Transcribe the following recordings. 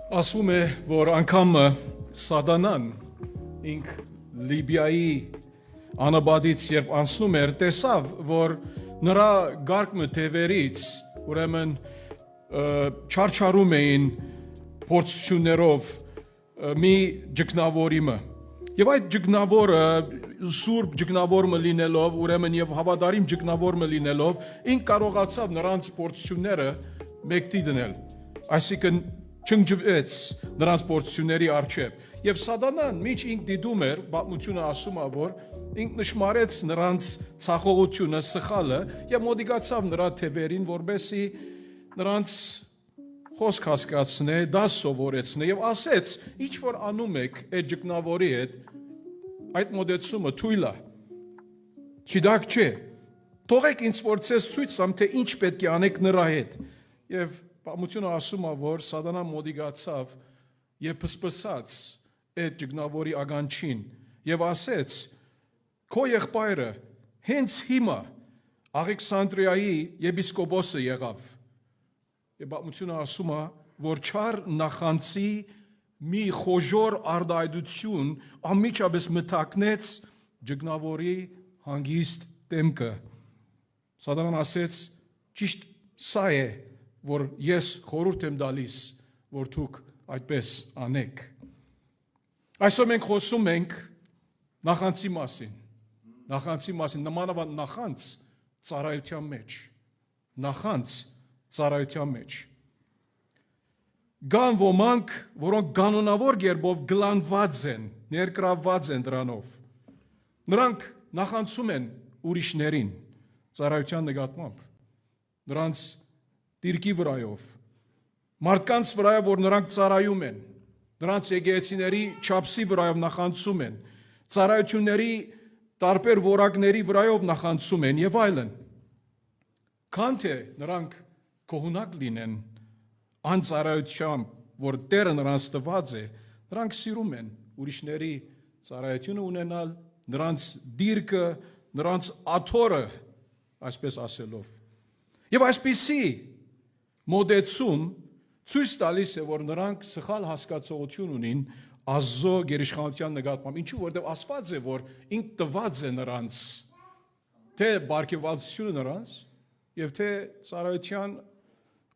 Ասվում է, որ անգամ Սատանան ինք Լիբիայի անաբադից երբ անցնում էր, տեսավ, որ նրա գարկմը թևերից ուրեմն չարչարում էին փորձություններով մի ջգնավորիմը։ Եվ այդ ջգնավորը սուրբ ջգնավորը լինելով, ուրեմն եւ հավատարիմ ջգնավորը լինելով, ինք կարողացավ նրանց փորձությունները մեկտի դնել։ Այսինքն չնջվեց նրանց փորձությունների առջև։ Եվ Սատանան միջ ինք դիտում էր, պատմությունը ասում է, որ ինք նշմարեց նրանց ցախողությունը, սխալը եւ մոդիկացավ նրա թևերին, որբեսի նրանց խոսք հասկացնե, դաս սովորեցնե եւ ասեց. ինչ որ անում եք այդ ջգնավորի հետ, այդ մոդեցումը թույլ է։ Չդակ չէ։ Թողեք ինձ փորձես ցույց տամ, թե ինչ պետք է անեք նրա հետ։ Եվ պատմությունը ասում է, որ Սատանան մոդիկացավ եւ փսփսաց այդ ջգնավորի ագանչին եւ ասեց. քո եղբայրը հենց հիմա Աղեքսանդրիայի եպիսկոպոսը եղավ։ Եվ պատմությունը ասում է, որ չար նախանցի մի խոժոր արդայդություն անմիջապես մթակնեց ջգնավորի հանգիստ դեմքը։ Սատանան ասեց. ճիշտ սա է, որ ես խորհուրդ եմ տալիս, որ դուք այդպես անեք։ Այսօր մենք խոսում ենք նախանցի մասին, նմանավանդ նախանց ծառայության մեջ։ Կան ոմանք, որոնք կանոնավոր կերպով գլանված են, ներգրավված են դրանով։ Նրանք նախանցում են ուրիշներին ծառայության նկատմամբ, նրանց դիրքի վրայով, մարդկանց վրայով, որ նրանք ծառայում են, նրանց եկեղեցիների չափսի վրայով նախանցում են, ծառայությունների տարբեր որակների վրայով նախանցում են եւ այլն։ Քան թե նրանք կողունակ լինեն այն ծառայությամբ, որ Տերը նրանց տված է, նրանք սիրում են ուրիշների ծառայությունը ունենալ, նրանց դիրքը, նրանց աթոռը, այսպես ասելով։ Եվ այսպիսի մոդեցում ցույց տալիս է, որ նրանք սխալ հասկացողություն ունին Աստծո գերիշխանության նկատմամբ, ինչու որտեղ ասված է, որ ինք տված է նրանց, թե բարգեւվածությունը նրանց եւ թե ծառայության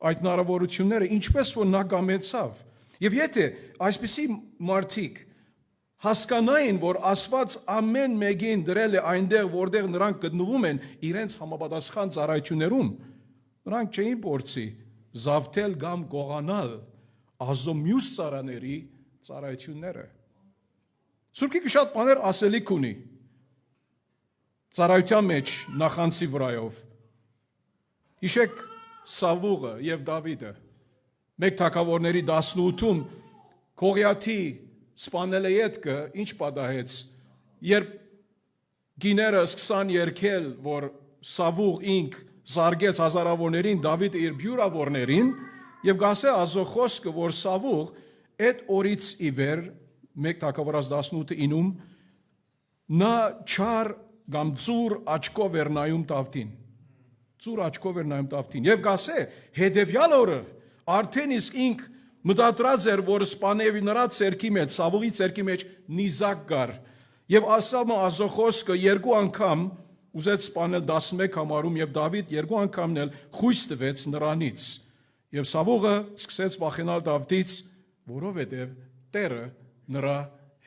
այդ հնարավորությունները, ինչպես որ նա կամեցավ։ Եվ եթե այսպիսի մարդիկ հասկանային, որ Աստված ամեն մեկին դրել է այնտեղ, որտեղ նրանք գտնվում են իրենց համապատասխան ծառայություններում, նրանք չէին փորձի զավթել կամ գողանալ Աստծո մյուս ծառաների ծառայությունները։ Սուրբ Գիրքը շատ բաներ ասելիք ունի ծառայության մեջ նախանցի վրայով։ Հիշեք Սավուղը եւ Դավիթը։ Մեկ թագավորների 18-ում Գողիաթի սպանել է ետքը, ինչ պատահեց, երբ գիները սկսան երգել, որ Սավուղ ինք զարգեց հազարավորներին, Դավիթը իր բյուրավորներին, եւ գասե Աստծո խոսքը, որ Սավուղ այդ օրից ի վեր, մեկ թագավորաց 18-ին, նա չար կամ ծուր աչքով էր նայում Դավթին։ Եվ գասե հետևյալ օրը արդեն իսկ ինք մտադրած էր, որ սպանեվի նրա ցերքի մեջ, Սավուղի ցերքի մեջ նիզակ կար։ Եվ ասամ Աստծո խոսքը երկու անգամ ուզեց սպանել 11 համարում եւ Դավիթ երկու անգամն էլ խույս տվեց նրանից։ Եվ Սավուղը սկսեց վախենալ Դավթից, որովհետեւ Տերը նրա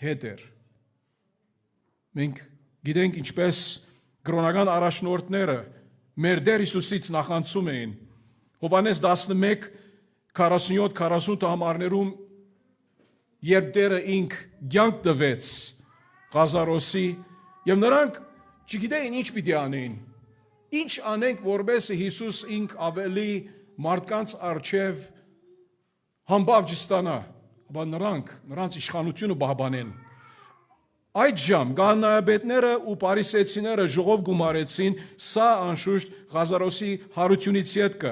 հետ էր։ Մենք գիտենք ինչպես կրոնական առաջնորդները մեր Տեր Հիսուսից նախանցում էին։ Հովհաննես 11:47-48 համարներում երբ Տերը ինք կյանք տվեց Ղազարոսի եւ նրանք չգիտեին ինչ պիտի անեին։ Ինչ անենք, որբեսի Հիսուս ինք ավելի մարդկանց առջև համբավ չստանա, բայց նրանց իշխանությունը բահբանեն։ Այդ ժամ գաննայաբետները ու պարիսեցիները ժողով գումարեցին, սա անշուշտ Ղազարոսի հարությունից յետքը,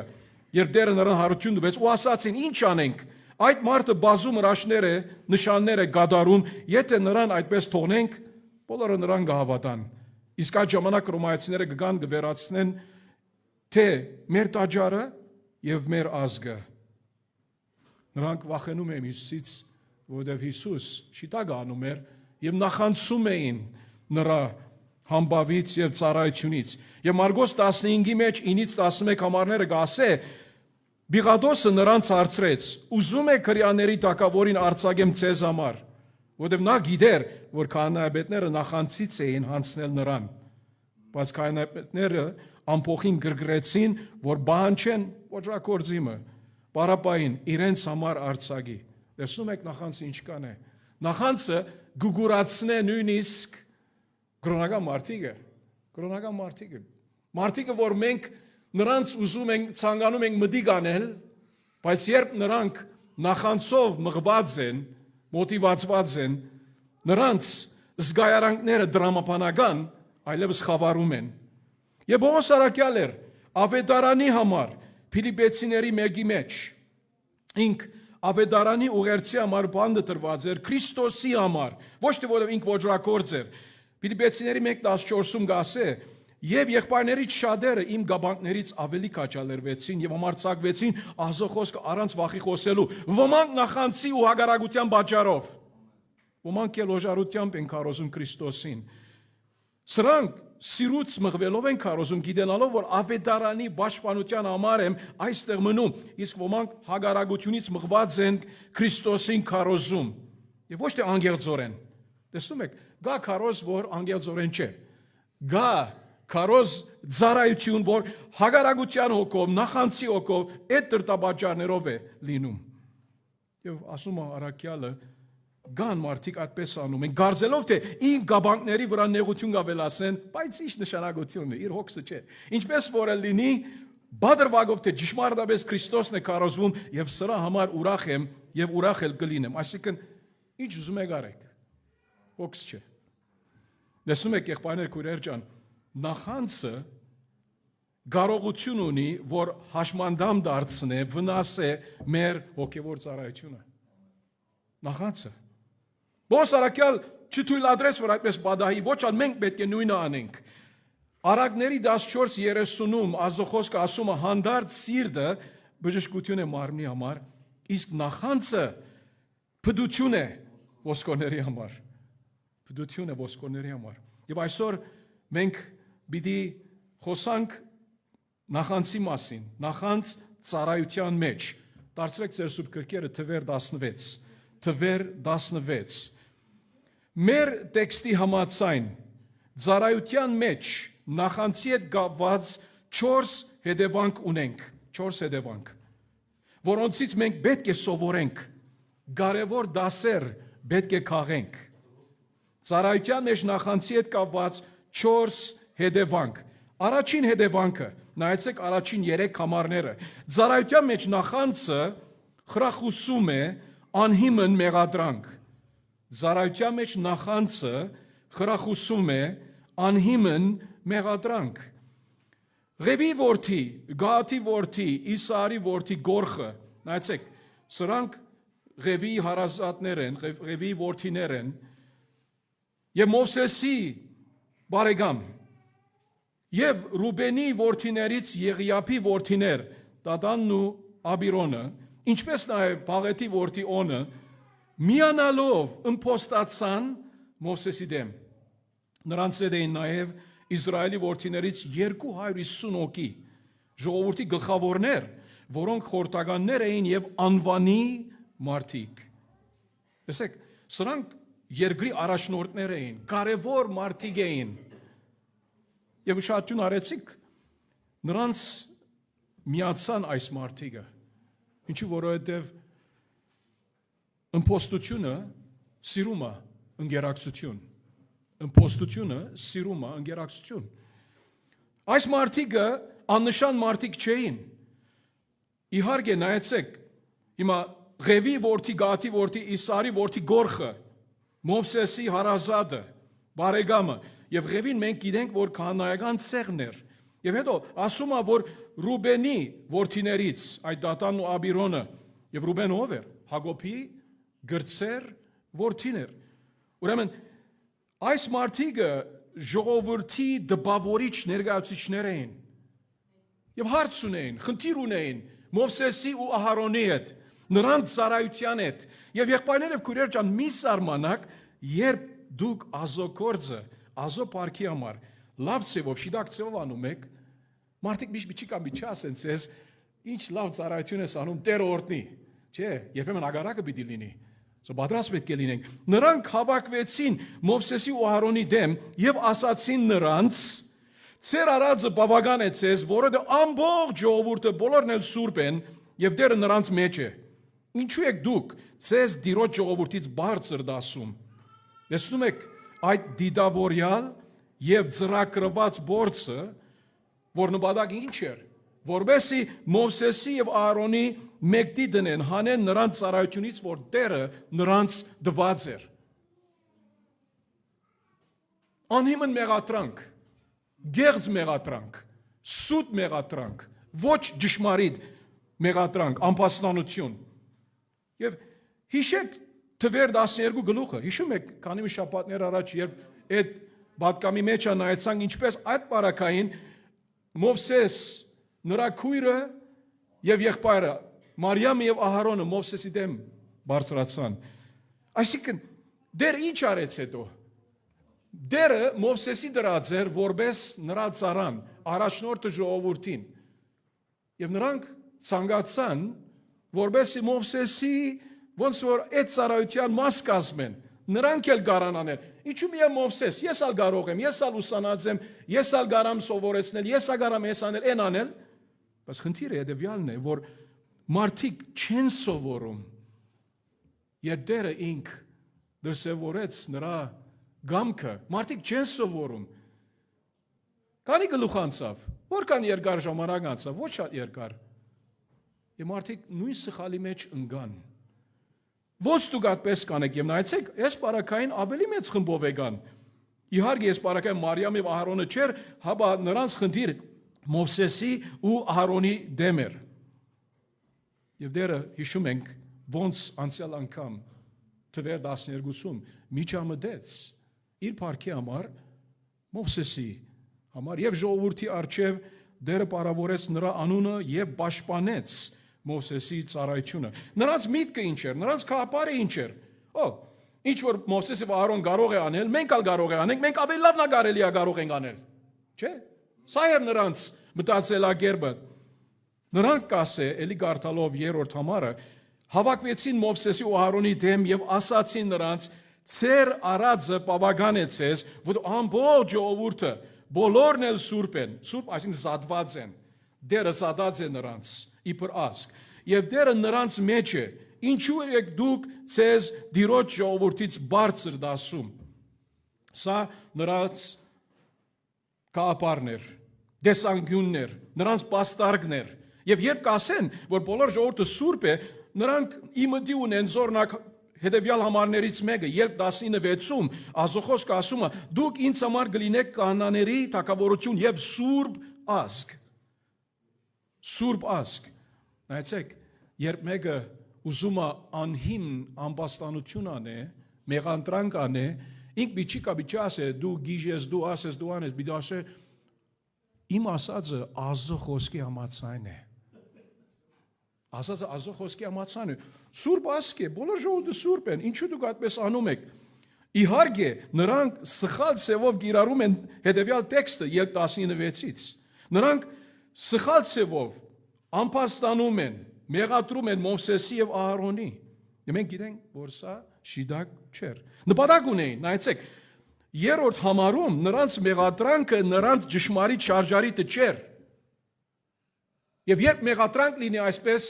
երբ Տերը նրան հարություն տվեց ու ասացին. ինչ անենք, այդ մարդը բազում հրաշքներ է, նշաններ է կատարում, եթե նրան այդպես թողնենք, բոլորը նրան կհավատան։ Իսկ այդ ժամանակ ռոմայացիները կգան կվերացնեն թե մեր տաճարը եւ մեր ազգը։ Նրանք վախենում էին Հիսուսից, որովհետև Հիսուս շիտակ անում էր եւ նախանցում էին նրա համբավից եւ ծառայությունից։ Եվ Մարգոս 15-ի մեջ 9-ից 11 համարները գասե Բիղադոսը նրանց հարցրեց. ուզում եք հրեաների թագավորին արձակեմ ձեզ համար, որովհետև նա գիտեր, որ քահանայապետները նախանցից էին հանձնել նրան։ Բայց քահանայապետները ամփոխին գրգռեցին, որ բանջեն ոճրակորձիմը, Բարաբային իրենց համար արձակի։ Տեսնում եք նախանցը ինչ կան է։ Նախանցը գուգուրացնե նույնիսկ կրոնական մարդիկը։ Մարդիկը, որ մենք նրանց ուզում ենք, ցանկանում ենք մտիկ անել, բայց երբ նրանք նախանցով մղված են, մոտիվացված են, նրանց զգայարանքները դրամապանական այլևս խավարում են։ Եվ Պողոս առաքյալ էր Ավետարանի համար Փիլիպեցիների 1-ի մեջ։ Ինք Ավետարանի ուղերձի համար բանը տրված էր Քրիստոսի համար, ոչ թե որով ինք ոճրակորձ էր։ Փիլիպեցիների 1:14-ում գասե. Եվ եղբայրներից շատերը իմ գաբանքներից ավելի քաջալերվեցին եւ համարձակվեցին Աստծո խոսքը առանց վախի խոսելու։ Ոմանք նախանցի ու հագարագության պատճառով, ոմանք էլ օժարությամբ են քարոզում Քրիստոսին։ Սրանք սիրուց մղվելով են քարոզում, գիտենալով, որ Ավետարանի պաշտպանության համար եմ այստեղ մնում, իսկ ոմանք հագարագությունից մղված են Քրիստոսին քարոզում։ Եվ ոչ թե անգեղծորեն։ Տեսնում եք, գա քարոզ, որ անգեղծորեն չէ։ Գա քարոզ ծառայություն, որ հագարագության հոգով, նախանցի հոգով, այդ դրտապատճառներով է լինում։ Եվ ասում է առաքյալը, գան մարդիկ այդպես անում են, գարձելով թե ին գաբանքների վրա նեղություն գավելասեն, բայց ինչ նշանակությունն է, իր հոգսը չէ։ Ինչպես որ լինի, բادرվագով թե ճշմարտապես Քրիստոսն է քարոզվում եւ սրա համար ուրախ եմ եւ ուրախ էլ կլինեմ։ Այսինքն ինչ ուզում եք արեք։ Հոգս չէ։ Լսում եք եղբայրներ քույրեր ջան, նախանցը կարողություն ունի, որ հաշմանդամ դարձնե, վնասե մեր հոգևոր ծառայությունը։ Նախանցը։ Պողոս առաքյալ չթույլատրեց, որ այդպես բադահի, ոչ ալ մենք պետք է նույնը անենք։ Արագների 14:30-ում Աստծո խոսքը ասում է հանդարտ սիրտը բժշկություն է մարմնի համար, իսկ նախանցը փդություն է ոսկորների համար։ Փդություն է ոսկորների համար։ Եվ այսօր մենք պիտի խոսանք նախանցի մասին, նախանց ծառայության մեջ։ Դարձրեք ձեր սուրբ գրքերը թվեր 16, թվեր 16։ Մեր տեքստի համաձայն ծառայության մեջ նախանցի հետ կապված 4 հետևանք ունենք, 4 հետևանք, որոնցից մենք պետք է սովորենք, կարևոր դասեր պետք է քաղենք։ Ծառայության մեջ նախանցի հետ կապված 4 հետևանք։ Առաջին հետևանքը, նայեցեք առաջին 3 համարները։ Ծառայության մեջ նախանցը խրախուսում է անհիմն մեղադրանք։ Ծառայության մեջ նախանցը խրախուսում է անհիմն մեղադրանք։ Ղևի որդի, Գահաթի որդի, Իսահարի որդի Գորխը, նայեցեք, սրանք Ղևի հարազատներ են, Ղևի որդիներ են, եւ Մովսեսի բարեկամ, եւ Ռուբենի որդիներից Եղիափի որդիներ, Դադանն ու Աբիրոնը, ինչպես նաեւ Փաղեթի որդի Օնը, միանալով ըմփոստացան Մովսեսի դեմ։ Նրանց հետ էին նաեւ Իսրայելի որդիներից 250 հոգի, ժողովրդի գլխավորներ, որոնք խորհրդականներ էին եւ անվանի մարդիկ։ Տեսեք, սրանք երկրի առաջնորդներ էին, կարևոր մարդիկ էին։ Եվ ուշադրություն արեցիք, նրանց միացան այս մարդիկը, ինչու որովհետև ըմփոստությունը սիրում է ընկերակցություն, ըմփոստությունը սիրում է ընկերակցություն։ Այս մարդիկը աննշան մարդիկ չէին։ Իհարկե նայեցեք, հիմա Ղևի որդի, Գահաթի որդի, Իսահարի որդի Գորխը, Մովսեսի հարազատը, բարեկամը, եւ Ղևին մենք գիտենք, որ քահանայական ցեղն էր։ Եվ հետո ասում է, որ Ռուբենի որդիներից, այդ Դատանն ու Աբիրոնը, եւ Ռուբենը ով էր? Հակոբի գրծեր որդին էր։ Ուրեմն այս մարդիկը ժողովրդի դպավորիչ ներկայացուցիչներ էին։ Եվ հարց ունեին, խնդիր ունեին Մովսեսի ու Ահարոնի հետ։ նրանց ծառայության հետ։ Եվ եղբայրներ եւ քույրեր ջան, մի սարմանակ, երբ դուք ազոկորձը, ազո парքի համար լավ ծևով, շիդակ ծևով անում եք, մարդիկ մի կամ մի չասեն ցես, ինչ լավ ծառայություն ես անում, Տերը օրհնի, չէ, երբեմն ագարակը պիտի լինի։ Պատրաստ պետք է լինենք։ Նրանք հավաքվեցին Մովսեսի ու Ահարոնի դեմ եւ ասացին նրանց. «Ձեր արածը բավական է ցեզ, որովհետեւ ամբողջ ժողովուրդը բոլորն էլ սուրբ են եւ Տերը նրանց մեջ է։ Ինչու եք դուք ցեզ դիրոջ ժողովրդից բարձր դասում»։ Տեսնում եք այդ դիդավորյալ եւ ծրագրված գործը, որ նպատակը ինչ էր, որբեսի Մովսեսի եւ Ահարոնի մեկտի դնեն, հանեն նրանց ծառայությունից, որ Տերը նրանց դված էր։ Անհիմն մեղատրանք, գեղձ մեղատրանք, սուտ մեղատրանք, ոչ ճշմարիտ մեղատրանք, անպաստանություն։ Եվ հիշեք Թվեր 12 գլուխը, հիշում եք, քանի մի շաբաթներ առաջ, երբ այդ պատկամի մեջ նայեցանք, ինչպես այդ բարակային Մովսես, նրա քույրը եւ եղբայրը Մարիամը եւ Ահարոնը Մովսեսի դեմ բարձրացան։ Այսինքն դեր ինչ արեց հետո։ Դերը Մովսեսի դրած էր որպես նրա ծառան, առաջնորդը ժողովրդին։ Եվ նրանք ցանկացան որպեսզի Մովսեսի ոնց որ այդ ծառայության մաս կազմեն, նրանք էլ կարան անել։ Ինչու՞ միայն Մովսես, ես ալ կարող եմ, ես ալ ուսանած եմ, ես ալ կարամ սովորեցնել, ես ալ կարամ ես անել, այն անել։ Բայց խնդիրը հետևյալն է, որ մարդիկ չեն սովորում։ Երբ Տերը ինք դրսևորեց նրա գամքը, մարդիկ չեն սովորում։ Քանի գլուխ անցավ, որքան երկար ժամանակ անցավ, ոչ շատ երկար։ Եվ մարդիկ նույն սխալի մեջ ընկան։ Ոնց դուք այդպես կանեք եւ նայեցեք, այս բարակային ավելի մեծ խմբով եկան։ Իհարկե, այս բարակային Մարիամ եւ Ահարոնը չէր, հապա նրանց խնդիր Մովսեսի ու Ահարոնի դեմ էր։ Եվ դերը հիշում ենք ոնց անցյալ անգամ Թվեր 12-ում միջամտեց իր парքի համար Մովսեսի համար եւ ժողովրդի արչեւ դերը պարավորեց նրա անունը եւ պաշտպանեց Մովսեսի ծառայությունը։ Նրանց միտքը ինչ էր, նրանց քահապարը ինչ էր։ Ինչ որ Մովսեսը եւ Ահարոն կարող է անել, մենք ալ կարող ենք, մենք ավելի լավն կարելի է կարող ենք անել։ Չէ՞։ Սա էր նրանց մտածելակերպը։ Նրանք կասե, էլի գարտալով երրորդ համարը, հավաքվեցին Մովսեսի ու Ահարոնի դեմ եւ ասացին նրանց. «Ձեր արածը բավական է ցեզ, որ ամբողջ ժողովուրդը բոլորն էլ սուրբ են, սուրբ այսինքն զատված են։ Դերը զատած է նրանց իբր ասկ, եւ Դերը նրանց մեջ է։ Ինչու եք դուք ցեզ դիրոջ ժողովրդից բարձր դասում»։ Սա նրանց կապարներ, դեսանգյուններ, նրանց պաստարկներ։ Եվ երբ կասեն, որ բոլոր ժողովուրդը սուրբ է, նրանք իմդի ունեն զորնակ հետևյալ համարներից մեկը, երբ 19:6-ում Ազոխոսք ասում է, դուք ինձ համար կլինեք կանաների թագավորություն եւ սուրբ ազգ։ Սուրբ ազգ։ Նայեցեք, երբ մեկը ուզում է անհիմն ամբաստանություն անե, մեղանդրանք անե, ինք բիչի ասե, դու գիժես, դու ասես, դու անես, բիդու ասե, իմ ասածը Աստծո խոսքի համաձայն է։ Ասածը Աստծո խոսքի համաձայն է։ Սուրբ ազգ է, բոլոր ժողովուրդը սուրբ են, ինչու դուք այդպես անում եք։ Իհարկե, նրանք սխալ ցևով գիրառում են հետևյալ տեքստը 19:6-ից։ Նրանք սխալ ցևով ամփոստանում են, մեղադրում են Մովսեսի եւ Ահարոնի։ Եվ մենք գիտենք, որ սա շիդակ չէր։ Նպատակ ունեին, նայեցեք, երրորդ համարում նրանց մեղադրանքը նրանց ճշմարիտ շարժարիտը չէր։ Եվ երբ մեղադրանք լինի այսպես,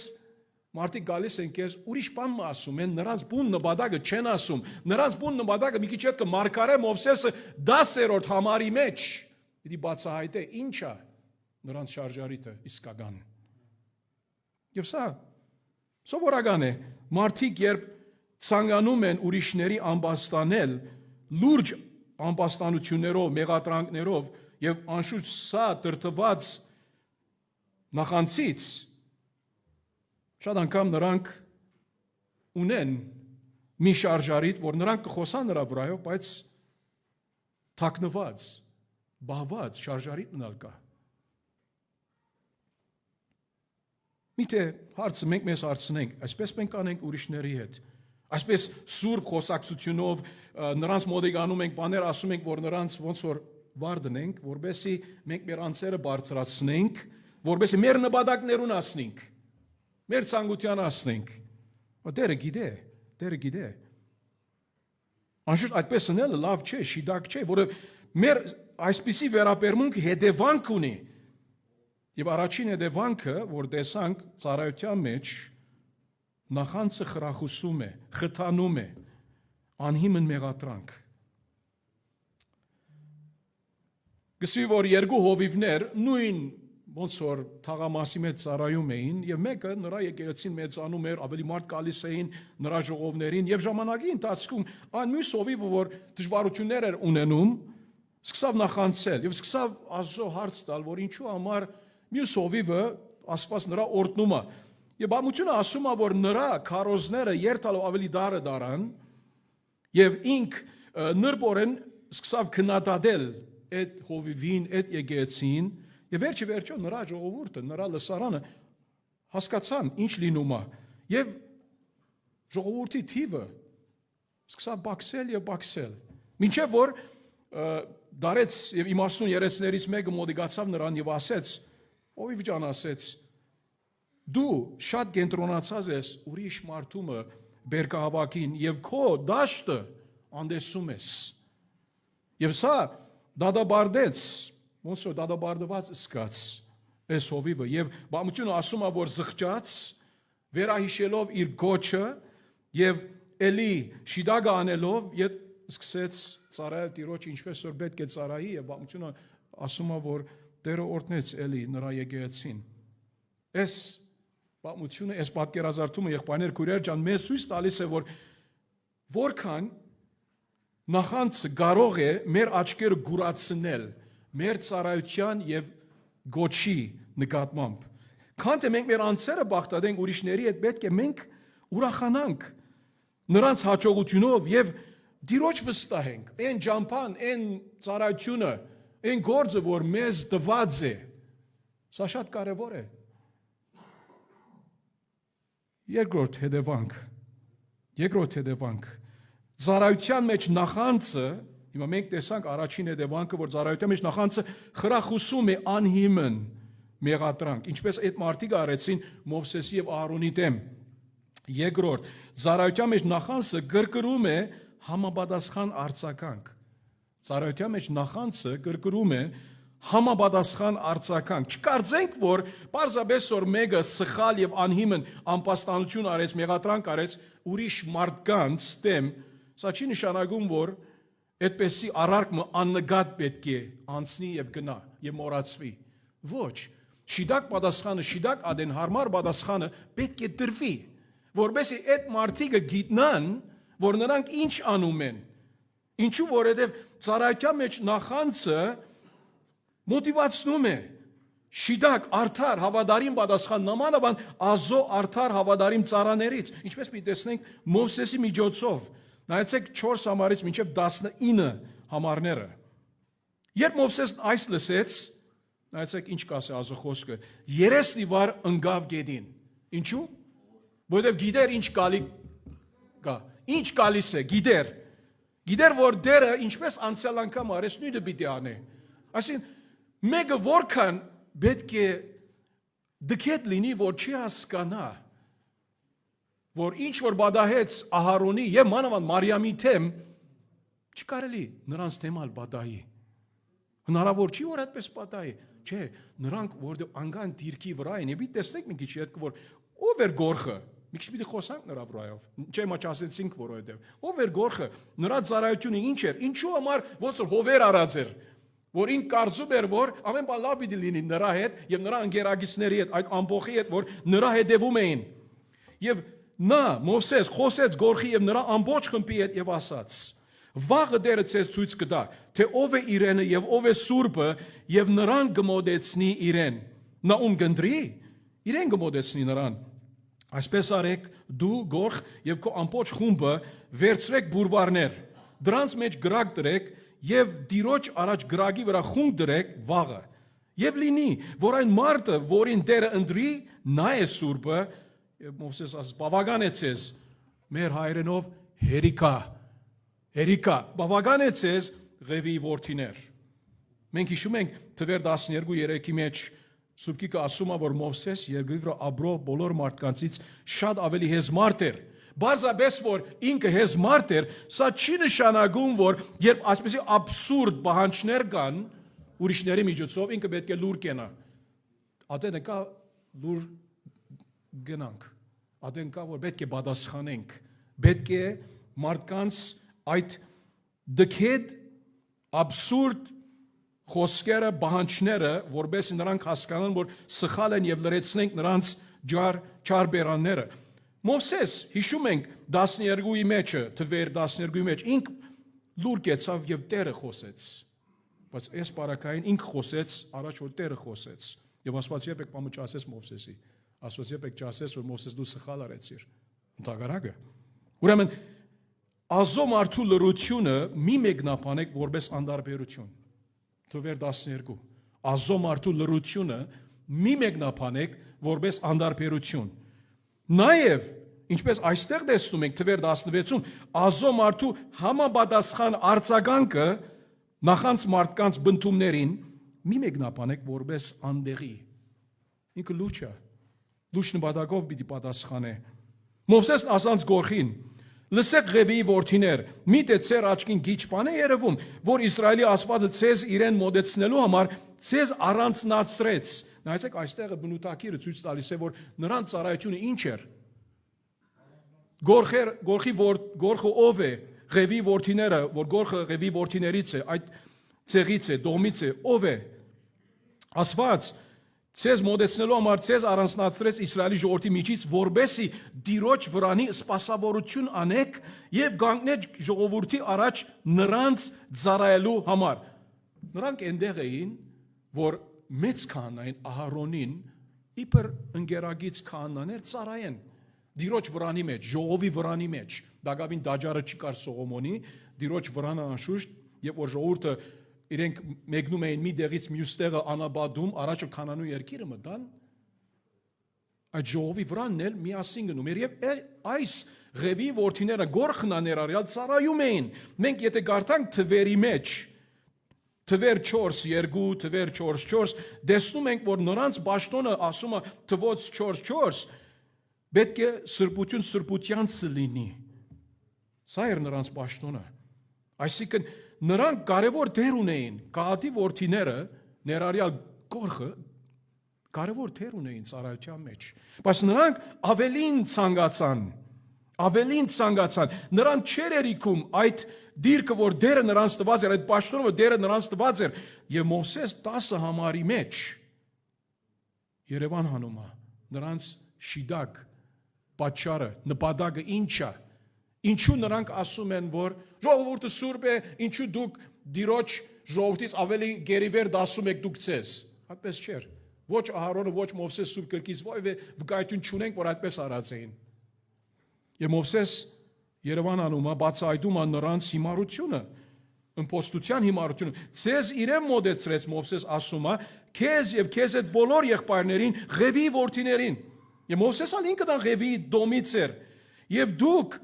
մարդիկ գալիս են քեզ ուրիշ բան ասում են, նրանց բուն նպատակը չեն ասում։ Նրանց բուն նպատակը մի քիչ հետ կմարգարե Մովսեսը 10-րդ համարի մեջ։ Պիտի բացահայտե ինչ է նրանց շարժարիտը իսկական։ Եվ սա սովորական է։ Մարդիկ երբ ցանկանում են ուրիշների ամբաստանել, լուրջ ամբաստանություններով, մեղադրանքներով եւ անշուշտ սա տրտված նախանցից, շատ անգամ նրանք ունեն մի շարժարիտ, որ նրանք կխոսան նրա վրայով, բայց թաքնված, բահված շարժարիտ մնալ կա։ Միթե հարցը մենք մեզ հարցնենք, այսպես մենք անենք ուրիշների հետ։ Այսպես սուրբ խոսակցությունով նրանց մոդեգանում ենք, բաներ ասում ենք, որ նրանց ոնց որ վար դնենք, որբեսի մենք մեր անձերը բարձրացնենք, որբեսի մեր նպատակներուն հասնենք, մեր ցանկության հասնենք։ Դերը գիտե։ Անշուշտ այդպես անելը լավ չէ, շիդակ չէ, որը մեր այսպիսի վերաբերմունքը հետևանք ունի։ Եվ առաջին հետևանքը, որ տեսանք ծառայության մեջ, նախանձը խրախուսում է, խթանում է, անհիմն մեղադրանք։ Գսվի, որ երկու հովիվներ նույն ոնց որ թաղամասի մեջ ծառայում էին, եւ մեկը նրա եկեղեցին մեծանում էր, ավելի մարդ գալիս էին նրա ժողովներին, եւ ժամանակի ընթացքում այն մյուս հովիվը, որ դժվարություններ էր ունենում, սկսավ նախանձել եւ սկսավ Աստծո հարց տալ, որ ինչու համար մյուս հովիվը ասված նրա օրդնում է։ Եվ բամությունը ասում է, որ նրա քարոզները երթալով ավելի դարը դարան եւ ինք նրբորեն սկսավ քննադատել այդ հովիվին, այդ եկեղեցին, եւ վերջը նրա ժողովուրդը, նրա լսարանը հասկացան ինչ լինում է եւ ժողովրդի թիվը սկսավ բացել։ Մինչեւ որ դարեց եւ իմաստուն երեցներից մեկը մոդիգացավ նրան եւ ասեց. «Ով ջան ասեց, դու շատ կենտրոնացած ես ուրիշ մարդումը բերկահավաքին եւ քո դաշտը անդեսում ես»։ Եվ սա դադաբարդեց, ոնց որ դադաբարդված սկաց այս հովիվը եւ բամությունը ասում է, որ զղջաց, վերահիշելով իր գոչը եւ էլի շիդագ անելով եւ սկսեց ծառայել Տիրոջ ինչպես որ պետք է ծառայի եւ բամությունը ասում է, որ Տերը օրհնեց էլի նրա եկեղեցին։ Այս բամությունը, այս պատկերազարդումը եղբայրներ քույրեր ջան մեզ ցույց տալիս է, որ որքան նախանձը կարող է մեր աչքերը գուրացնել մեր ծառայության եւ գոչի նկատմամբ։ Քան թե մենք մեր անձերը բախտadենք ուրիշների հետ, պետք է մենք ուրախանանք նրանց հաջողությունով եւ Տիրոջ վստահենք, այն ջամփան, այն ծառայությունը, այն գործը, որ մեզ տված է, սա շատ կարևոր է։ Երկրորդ հետևանք, ծառայության մեջ նախանձը, հիմա մենք տեսանք առաջին հետևանքը, որ ծառայության մեջ նախանձը խրախուսում է անհիմն մեղադրանք, ինչպես այդ մարդիկ արեցին Մովսեսի եւ Ահարոնի դեմ։ Երկրորդ, ծառայության մեջ նախանձը գրգռում է համապատասխան արձագանք։ Ծառայության մեջ նախանձը գրգռում է համապատասխան արձագանք։ Չկարծենք, որ պարզապես որ մեկը սխալ եւ անհիմն անպաստանություն արեց, մեղադրանք արեց ուրիշ մարդկանց դեմ, սա չի նշանակում, որ այդպեսի առարկը աննկատ պետք է անցնի եւ գնա եւ մոռացվի։ Ոչ, շիդակ պատասխանը, շիդակ ադեն հարմար պատասխանը պետք է դրվի, որովհետեւ այդ մարդիկը գիտնան, որ նրանք ինչ անում են։ Ինչու որովհետև ծառայության մեջ նախանձը մոտիվացնում է շիդակ արդար հավատարիմ պատասխան նմանավան Աստծո արդար հավատարիմ ծառաներից, ինչպես մի տեսնենք Մովսեսի միջոցով։ Նայեցեք 4 համարից մինչև 19 համարները։ Երբ Մովսեսն այս լսեց, նայեցեք ինչ կասի Աստծո խոսքը, 30 վար ընկավ գետին։ Ինչու՞։ Որովհետև գիտեր ինչ կա, ինչ գալիս է, գիտեր որ դերը ինչպես անցյալ անգամ արեց նույնը պիտի անե։ Այսինքն մեկը որքան պետք է դքետ լինի, որ չի հասկանա, որ ինչ որ բադահեց Ահարոնի եւ մանավանդ Մարիամի թեմ, չի կարելի նրանց թեմալ բադահի։ Հնարավոր չի որ այդպես բադահի, չէ, նրանք որտեղ անգան դիրքի վրա են, եւ տեսնեք մի քիչ հետ որ ով էր գորխը։ Մի քիչ պիտի խոսանք նրա վրայով։ Չէ, մաչ ասեցինք որովհետև։ Ով էր գորխը, նրա ծառայությունը ինչ էր, ինչու համար ոնց որ հովեր արած էր, որ ինք կարծում էր, որ ամեն բան լավ պիտի լինի նրա հետ եւ նրա ընկերագիցների հետ, այդ ամբողջի հետ, որ նրա հետևում էին։ Եվ նա Մովսես խոսեց գորխի եւ նրա ամբողջ խմբի հետ եւ ասաց. «Վաղը դերը ցես ցույց կտա, թե ով է իրենը եւ ով է սուրբը եւ նրան գմոդեցնի իրեն։ Նա ում գնդրի, իրեն գմոդեցնի նրան։ Այսպես արեք դու գորխ եւ քո ամբողջ խումբը վերցրեք բուրվարներ, դրանց մեջ գրակ դրեք եւ Տիրոջ առաջ գրակի վրա խունկ դրեք վաղը։ Եվ լինի, որ այն մարդը, որին Տերը ընտրի, նա է սուրբը, եւ Մովսես ասաց, բավական է ցեզ, մեր հայրենով հերիկա, բավական է ցեզ Ղևի որդիներ։ Մենք հիշում ենք թվեր 12:3-ի մեջ Սուրբիկը ասում է, որ Մովսես երկրի վրա ապրող բոլոր մարդկանցից շատ ավելի հեզմարտ էր։ Բարձրապես որ ինքը հեզմարտ էր, սա չի նշանակում, որ երբ այսպեսի աբսուրդ բանջներ կան ուրիշների միջոցով, ինքը պետք է լուր կենա։ Ադեն կա լուր գնանք։ Ադեն կա, որ պետք է պատասխանենք։ Պետք է մարդկանց այդ դքեդ աբսուրդ խոսքերը, բանջները, որպես նրանք հասկանան, որ սխալ են եւ լրացնենք նրանց ջար բերանները։ Մովսես, հիշում ենք 12-ի մեջը, թվեր 12-ի մեջ, ինք լուր կեցավ եւ Տերը խոսեց։ Բայց այս բարակային ինք խոսեց, առաջ որ Տերը խոսեց։ Եվ Աստված եպեք բամը չասես Մովսեսի։ Աստված եպեք չասես, որ Մովսես դու սխալ արեցիր։ Ընդհանրակը։ Ուրեմն ազո մարդու լրությունը մի մեկնաբանեք որպես անդարբերություն։ Թվեր 12 ազո մարդու լրությունը մի մեկնաբանեք որպես անդարբերություն։ Նաև ինչպես այստեղ տեսնում ենք թվեր 16-ում ազո մարդու համապատասխան արձագանքը նախանց մարդկանց բնդումներին մի մեկնաբանեք որպես անդեղի։ Ինքը լուչը լուչ նպատակով պիտի պատասխանե։ Մովսեսն ասանց Գորխին լսեք Ղևիի որդիներ, միթե ծեր աչքին գիչ բան է երևում, որ Իսրայելի Աստվածը ցեզ իրեն մոդեցնելու համար ցեզ առանձնացրեց։ Նայեցեք այստեղը բնութագիրը ցույց տալիս է, որ նրանց ծառայությունը ինչ էր։ Գորխի ով է, Ղևիի որդիները, որ Գորխը Ղևիի որդիներից է, այդ ցեղից է, դոմից է, ով է։ Աստված ցեզ մոդեցնելու համար ցեզ առանձնացրեց Իսրայելի ժողովրդի միջից, որբեսի դիրոջ վրանի սպասավորություն անեք եւ գանգնեք ժողովրդի առաջ նրանց ծառայելու համար։ Նրանք այնտեղ էին, որ մեծ քահանային Ահարոնին իբր ընկերագից քահանաներ ծառայեն դիրոջ վրանի մեջ, ժողովի վրանի մեջ։ Դակավին դաջարը չկար Սողոմոնի, դիրոջ վրանը անշուշտ, եւ որ ժողովուրդը իրենք մեկնում էին մի դեղից մյուս տեղը անաբադում, առաջը Քանանու երկիրը մտան, այդ ժողովի վրանն էլ միասին գնում էր եւ այս Ղևի որդիները Գորխնա ներառյալ ծառայում էին։ Մենք եթե գարտանք թվերի մեջ, թվեր 4:2, թվեր 4:4, տեսնում ենք, որ նրանց պաշտոնը ասում է թվոց 4:4, պետք է սրբություն սրբությանց լինի։ Սա էր նրանց պաշտոնը։ Այսինքն նրանք կարևոր դեր ունեին, Գահատի որդիները, ներառյալ Գորխը, կարևոր դեր ունեին ծառայության մեջ։ Բայց նրանք ավելին ցանկացան, նրանք չեր երիքում այդ դիրքը, որ դերը նրանց տված էր, այդ պաշտոնը, որ դերը նրանց տված էր, եւ Մովսես 10 համարի մեջ Երևան հանում է, նրանց շիդակ, պատճառը, նպատակը ինչ է։ Ինչու նրանք ասում են, որ ժողովուրդը սուրբ է, ինչու դուք դիրոջ ժողովրդից ավելի գերիվեր դասում եք դուք ցեզ։ Այդպես չէր։ Ոչ Ահարոնը, ոչ Մովսես սուրբ կրկից վկայություն չունենք, որ այդպես արած էին։ Եվ Մովսես Երևան անումը բացահայտում է նրանց հիմարությունը, ըմպոստության հիմարությունը։ Ցեզ իրեն մոդեցրեց Մովսես ասում է, քեզ եւ քեզ այդ բոլոր եղբայրներին, Ղևի որդիներին։ Եվ Մովսեսն ինքն դա Ղևի դոմից էր։ Եվ դուք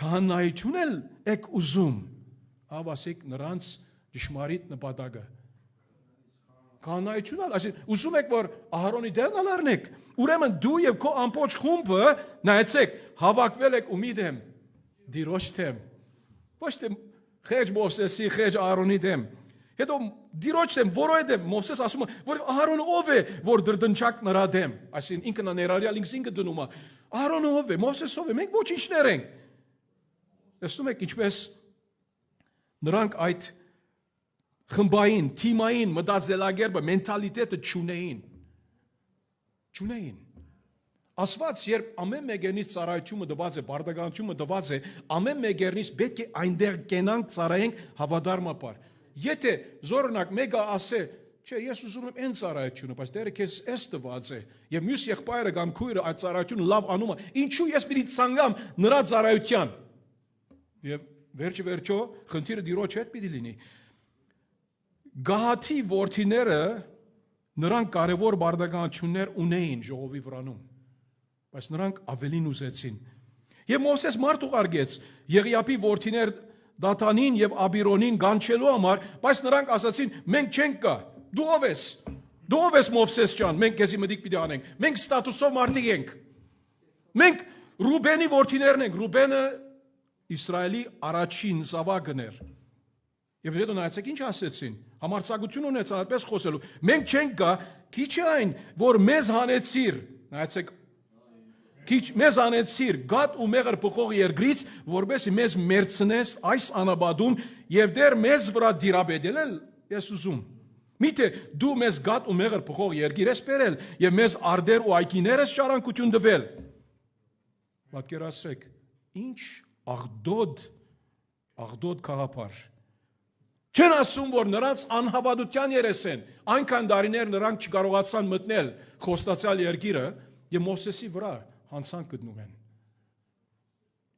քահանայություն էլ եք ուզում, հավասիկ նրանց ճշմարիտ նպատակը։ Քահանայություն էլ, այսինքն ուզում եք, որ Ահարոնի դերն առնեք, ուրեմն դու եւ քո ամբողջ խումբը, նայեցեք, հավաքվել եք ումի դեմ, Տիրոջ դեմ, ոչ թե խեջ Մովսեսի, խեջ Ահարոնի դեմ։ Հետո Տիրոջ դեմ, որովհետեւ Մովսես ասում է, որ Ահարոնը ով է, որ դրդնչակ նրա դեմ, այսինքն ինքն ներառյալ ինքը դնում է։ Ահարոնը ով է, Մովսես ով է, մենք ոչինչներ ենք։ Տեսնում եք ինչպես նրանք այդ խմբային, թիմային մտածելակերպը, մենտալիտետը չունեին։ Ասված, երբ ամեն մեկերնից ծառայությունը տված է, բարդականությունը տված է, ամեն մեկերնից պետք է այնտեղ կենանք ծառայենք հավատարմապար։ Եթե զորնակ մեկը ասե, չէ, ես ուզում եմ այն ծառայությունը, բայց Տերը քեզ էս տված է, եւ մյուս եղբայրը կամ քույրը այդ ծառայությունը լավ անում է, ինչու ես պիտի ցանկամ նրա ծառայության։ Եվ վերջո խնդիրը Տիրոջ հետ պիտի լինի։ Գահաթի որդիները Նրանք կարևոր բարդականություններ ունեին ժողովի վրանում, բայց նրանք ավելին ուզեցին։ Եվ Մովսես մարդ ուղարկեց Եղիապի որդիներ Դաթանին եւ Աբիրոնին գանչելու համար, բայց նրանք ասացին. մենք չենք գա, դու ով ես։ Դու ով ես Մովսես ջան, մենք քեզի մտիկ պիտի անենք։ Մենք ստատուսով մարդիկ ենք։ Մենք Ռուբենի որդիներն ենք։ Ռուբենը Իսրայելի առաջին զավակն էր։ Եվ հետո նայեցեք ինչ ասեցին։ Համարձակություն ունեցան այդպես խոսելու։ Մենք չենք գա, քիչ է այն, որ մեզ հանեցիր։ Նայեցեք, քիչ մեզ հանեցիր գատ ու մեղր փոխող երկրից, որովհետեւ մեզ մերցնես այս անաբադում եւ դեռ մեզ վրա դիրաբեդել ես ուզում։ Միթե դու մեզ գատ ու մեղր փոխող երկիր ես բերել եւ մեզ արդեր ու այգիներս շարանկություն տվել։ Պատկերացրեք, ինչ աղդոդ քաղաքար։ Չեն ասում, որ նրանց անհավատության երես են, այնքան դարիներ նրանք չկարողացան մտնել խոստացյալ երկիրը եւ Մովսեսի վրա հանցանք գտնում են։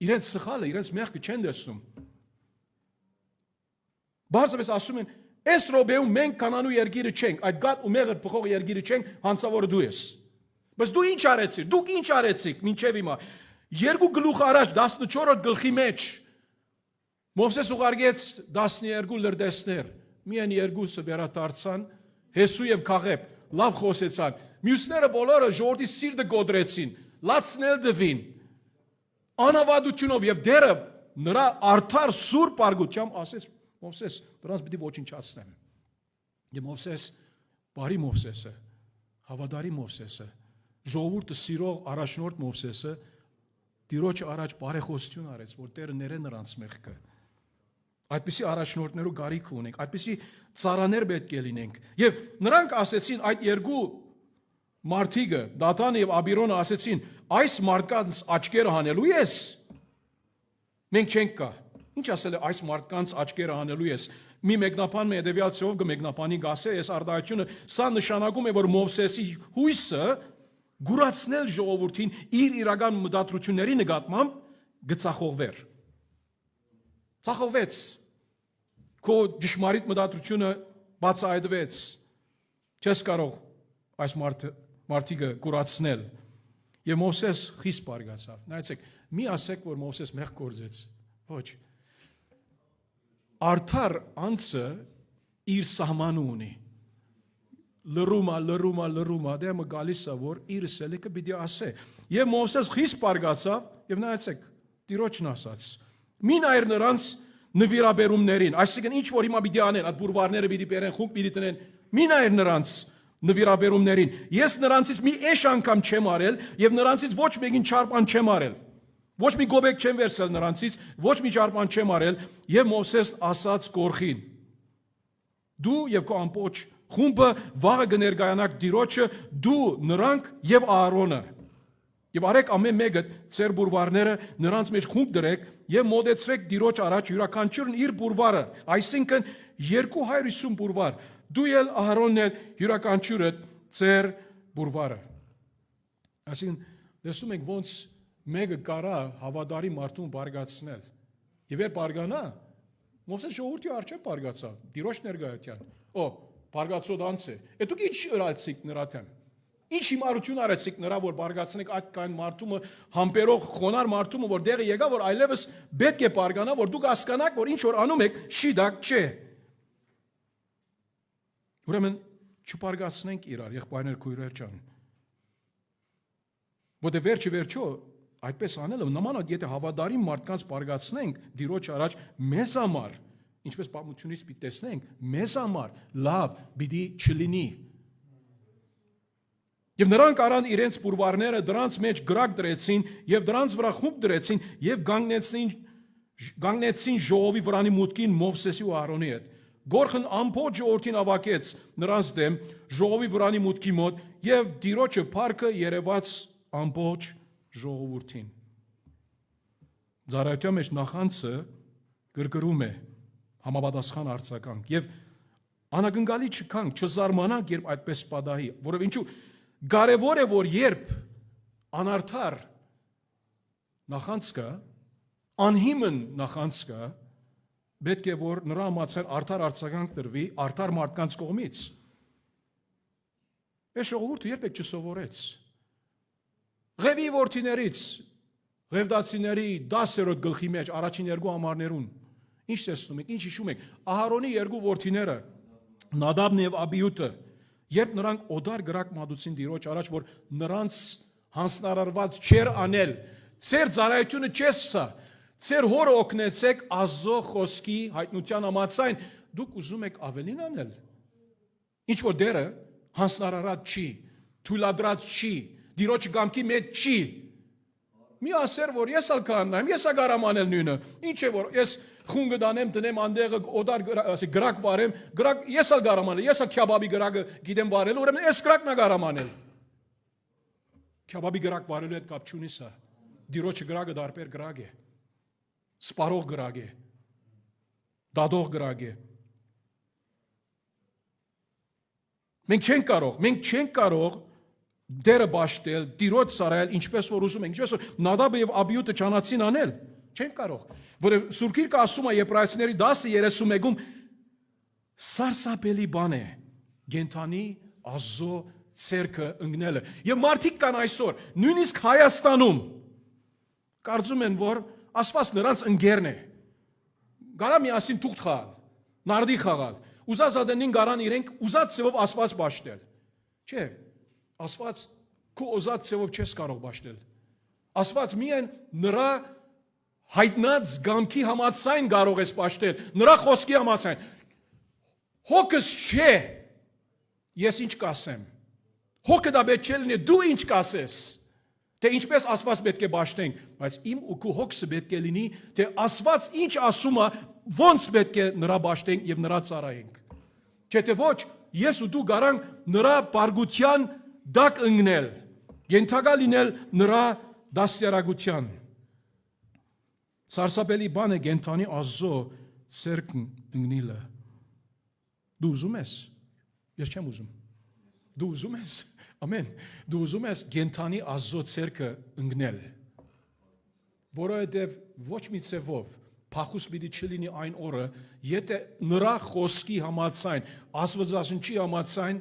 Իրենց սխալը, իրենց մեղքը չեն տեսնում։ Բարձրապես ասում են, այս ռոբեում մենք կանանու երկիրը չենք, այդ գատ ու մեղր փոխող երկիրը չենք, հանցավորը դու ես։ Բայց դու ինչ արեցիր, դուք ինչ արեցիք մինչև հիմա։ Երկու գլուխ առաջ 14-րդ գլխի մեջ Մովսես ուղարկեց 12 լրտեսներ, միայն երկուսը վերադարձան, Հեսու եւ Քաղեբ, լավ խոսեցան։ Մյուսները բոլորը ժողովրդի սիրտը գոդրեցին, լացնել դվին։ Անհավատությունով եւ դերը նրա արդար սուրբ արգությամբ ասեց Մովսես, դրանց պիտի ոչնչացնեմ։ Եվ Մովսես, բարի Մովսեսը, հավատարիմ Մովսեսը, ժողովուրդը սիրող առաջնորդ Մովսեսը Տիրոջ առաջ բարեխոսություն արեց, որ Տերը ները նրանց մեղքը։ Այդպիսի առաջնորդներու գարիք ունենք, այդպիսի ծառաներ պետք է լինենք։ Եվ նրանք ասեցին այդ երկու մարդիկը, Դաթանը եւ Աբիրոնը ասեցին, այս մարդկանց աչքերը հանելու ես։ Մենք չենք կա։ Ինչ ասել է այս մարդկանց աչքերը հանելու ես։ Մի մեկնաբան հետեւյալ ցով կմեկնաբանի գասե, այս արդայությունը սա նշանակում է, որ Մովսեսի հույսը գուրացնել ժողովրդին իր իրական մտադրությունների նկատմամբ գծախողվեր։ Ցախողվեց։ Քո ճշմարիտ մտադրությունը բացահայտվեց։ Չես կարող այս մարդիկը գուրացնել։ Եվ Մովսես խիստ բարգացավ։ Նայեցեք, մի ասեք, որ Մովսես մեղ կորձեց։ Ոչ։ Արդար անձը իր սահմանը ունի։ Լրումա, դե մը գալիս է, որ իր սելիկը պիտի ասե։ Եվ Մովսես խիստ բարգացավ, եւ նայեցեք, Տիրոջն ասաց. Մի նայր նրանց նվիրաբերումներին, այսինքն ինչ որ հիմա պիտի անեն, այդ բուրվարները պիտի բերեն, խումբ պիտի տնեն, մի նայր նրանց նվիրաբերումներին։ Ես նրանցից մի էշ անգամ չեմ արել եւ նրանցից ոչ մեկին չարպան չեմ արել։ Ոչ մի գոբեկ չեմ վերցել նրանցից, ոչ մի չարպան չեմ արել, եւ Մովսես ասաց Կորխին. Դու եւ քո ամբողջ խումբը վաղը կներկայանաք Տիրոջը, դու, նրանք եւ Ահարոնը։ Եվ արեք ամեն մեկը ծեր բուրվարները նրանց մեջ խումբ դրեք եւ մոտեցրեք Տիրոջ առաջ յուրաքանչյուրն իր բուրվարը, այսինքն 250 բուրվար։ Դու ել Ահարոնն էլ յուրաքանչյուրը ծեր բուրվարը։ Այսինքն տեսնում ենք ոնց մեկը կարա հավատարի մարդուն բարգացնել։ Եվ երբ բարգանա, Մովսես ժողովրդի առջև բարգացավ, Տիրոջ ներկայության։ Օ, բարգացոտ անց է։ Դուք ինչ ըրացիք նրա դեմ։ Ինչ հիմարություն արեցիք նրա, որ բարգացնեք այդ կային մարդումը, համբերող խոնար մարդումը, որ դեղը եկա, որ այլևս պետք է բարգանա, որ դուք հասկանաք, որ ինչ որ անում եք, շիդակ չէ։ Ուրեմն չբարգացնենք իրար, եղբայրներ քույրեր ջան։ Որտե վերջո այդպես անելը նմանակ եթե հավատարիմ մարդկանց բարգացնենք Տիրոջ առաջ մեզ համար, ինչպես պատմությունից պիտի տեսնենք, մեզ համար լավ պիտի չլինի։ Եվ նրանք արան իրենց բուրվարները դրանց մեջ գրակ դրեցին եւ դրանց վրա խումբ դրեցին եւ գանգնեցին ժողովի վրանի մուտքին Մովսեսի ու Ահարոնի հետ։ Գորխն ամբողջ ժողովրդին ավակեց նրանց դեմ ժողովի վրանի մուտքի մոտ եւ Տիրոջը փառքը երևաց ամբողջ ժողովրդին։ Ծառայության մեջ նախանցը գրգռում է համապատասխան արձագանք եւ անակնկալի չքանք, չզարմանանք, երբ այդպես պատահի, որովհետեւ ինչու կարևոր է, որ երբ անարդար նախանցքը, անհիմն նախանցքը, պետք է որ նրա համացան արդար արձագանք տրվի արդար մարդկանց կողմից։ Այս ժողովուրդը երբեք չսովորեց։ Ղևի որդիներից, Ղևդացիների 10-րդ գլխի մեջ առաջին երկու ամառներուն ինչ տեսնում եք, ինչ հիշում եք, Ահարոնի երկու որդիները, Նադաբն եւ Աբիուտը, երբ նրանք օդար գրակ մատուցին Տիրոջ առաջ, որ նրանց հանձնարարված չեր անել, ծեր ծառայությունը չես սա, ծեր հորը օգնեցեք Աստծո խոսքի հայտնության համաձայն, դուք ուզում եք ավելին անել։ Ինչ որ դերը հանձնարարած չի, թույլատրած չի, Տիրոջ կամքի մեջ չի։ Մի ասեր, որ ես ալ կաննայեմ, ես ա գարամ անել նույնը։ Ինչ է որ ես խունգը դանեմ, դնեմ անդեղը օդար գրակ վարեմ, գրակ ես ալ գարամ անել, ես ա քյաբաբի գրակը գիտեմ վարել, ուրեմն ես գրակն ա գարամ անել։ Քյաբաբի գրակ վարելու հետ կապ չունի սա։ Տիրոջը գրակը դարբեր գրակ է։ Սպարող գրակ է։ Դադող գրակ է։ Մենք չենք կարող դերը բաշտել, Տիրոջ սարայել, ինչպես որ ուզում ենք, ինչպես որ Նադաբը եւ Աբիուտը ճանաչին անել, չենք կարող, որովհետեւ Սուրբ Գիրքը ասում է Եբրայեցիների 10:31-ում սարսափելի բան է գենթանի Աստծո ցերկը ընկնելը։ Եվ մարդիկ կան այսօր, նույնիսկ Հայաստանում, կարծում են, որ Աստված նրանց ընկերն է։ Գարա միասին թուղթ խաղալ, նարդի խաղալ, ուզած ադենին գարան իրենք ուզած ծևով Աստված բաշտել։ Չէ, Աստված քո ուզած ծևով չես կարող բաշտել։ Աստված միայն նրա հայտնած գամքի համաձայն կարող ես բաշտել, նրա խոսքի համաձայն։ Հոգս չէ, ես ինչ կասեմ։ Հոգը դա պետք չէ լինի, դու ինչ կասես։ Թե ինչպես Աստված պետք է բաշտենք, բայց իմ ու քո հոգսը պետք է լինի, թե Աստված ինչ ասում է, ոնց պետք է նրա բաշտենք եւ նրա ծառայենք։ Չէ՞ թե ոչ, ես ու դու գարանք նրա բարգության դակ ընկնել, ենթակա լինել նրա դաստիարակության։ Սարսափելի բան է գենթանի Աստծո ցերկն ընկնելը։ Դու ուզում ես։ Ես չեմ ուզում։ Դու ուզում ես։ Ամեն։ Դու ուզում ես գենթանի Աստծո ցերկը ընկնել։ Որովհետև ոչ մի ցևով փախուս պիտի չլինի այն օրը, եթե նրա խոսքի համաձայն, Աստվածաշնչի համաձայն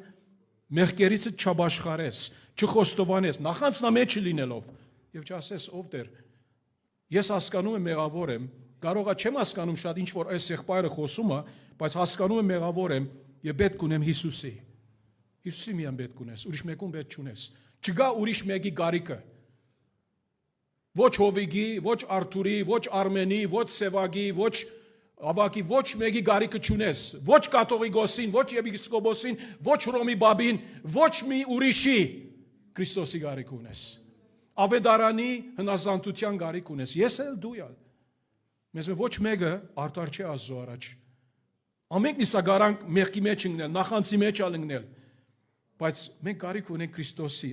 մեղքերիցը չաշխարես, չխոստովանես, նախանցնա մեջ լինելով, եւ չասես ով Տեր, ես հասկանում եմ մեղավոր եմ, կարողա չեմ հասկանում շատ ինչ որ այս եղբայրը խոսում է, բայց հասկանում եմ մեղավոր եմ եւ պետք ունեմ Հիսուսի։ Հիսուսի միան պետք ունես, ուրիշ մեկուն պետք չունես։ Չգա ուրիշ մեկի գարիկը։ Ոչ Հովիգի, ոչ Արթուրի, ոչ Արմենի, ոչ Սևագի, ոչ Ավակի, ոչ մեկի գարիկը չունես, ոչ կաթողիկոսին, ոչ եպիսկոպոսին, ոչ Հռոմի բաբին, ոչ մի ուրիշի Քրիստոսի գարիկ ունես։ Ավետարանի հնազանդության գարիկ ունես։ Ես էլ դու ալ։ Մեզ ոչ մեկը արտար չի Աստծո առաջ։ Ամենքն իսա գարանք մեղքի մեջ ընկնել, նախանցի մեջ ալ ընկնել։ Բայց մենք գարիկ ունենք Քրիստոսի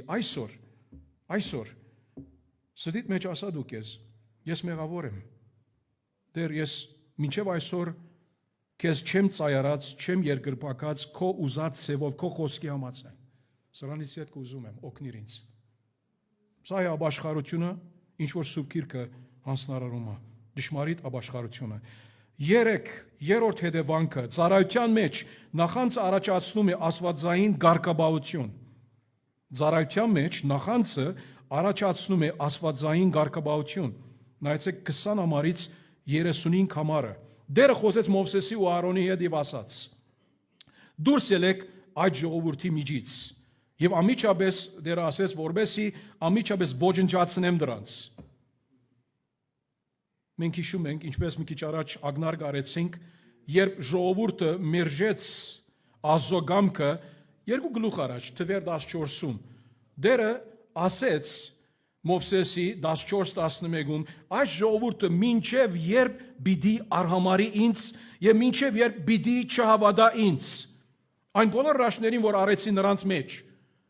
այսօր սդիտ մեջ ասա դուք ես մեղավոր եմ։ Դեր ես մինչև այսօր քեզ չեմ ծայարած, չեմ երկրպակած քո ուզած ցևով, քո խոսքի համաձայն։ Սրանից հետ կուզում եմ օգնիր ինձ։ Սա է ապաշխարությունը, ինչ որ Սուրբ Գիրքը հանձնարարում է, ճշմարիտ ապաշխարությունը։ 3-րդ հետևանքը ծառայության մեջ նախանցը առաջացնում է աստվածային ղարկաբաություն։ Ծառայության մեջ նախանցը առաջացնում է աստվածային ղարկաբաություն։ Նայեցեք 20 համարից 35 համարը։ Դերը խոսեց Մովսեսի ու Ահարոնի հետ եւ ասաց. Դուրս ելեք այդ ժողովրդի միջից եւ ամիջապես դերը ասեց, որբեսի ամիջապես ոչնչացնեմ դրանց։ Մենք հիշում ենք, ինչպես մի քիչ առաջ ագնար գարեցինք, երբ ժողովուրդը մերժեց Աստծո գամքը, երկու գլուխ առաջ թվեր 14-ում դերը ասեց Մովսեսի 14-11-ում այս ժողովուրդը մինչև երբ պիտի արհամարի ինձ եւ մինչև երբ պիտի չհավատա ինձ այն բոլոր հրաշքներին, որ արեցի նրանց մեջ։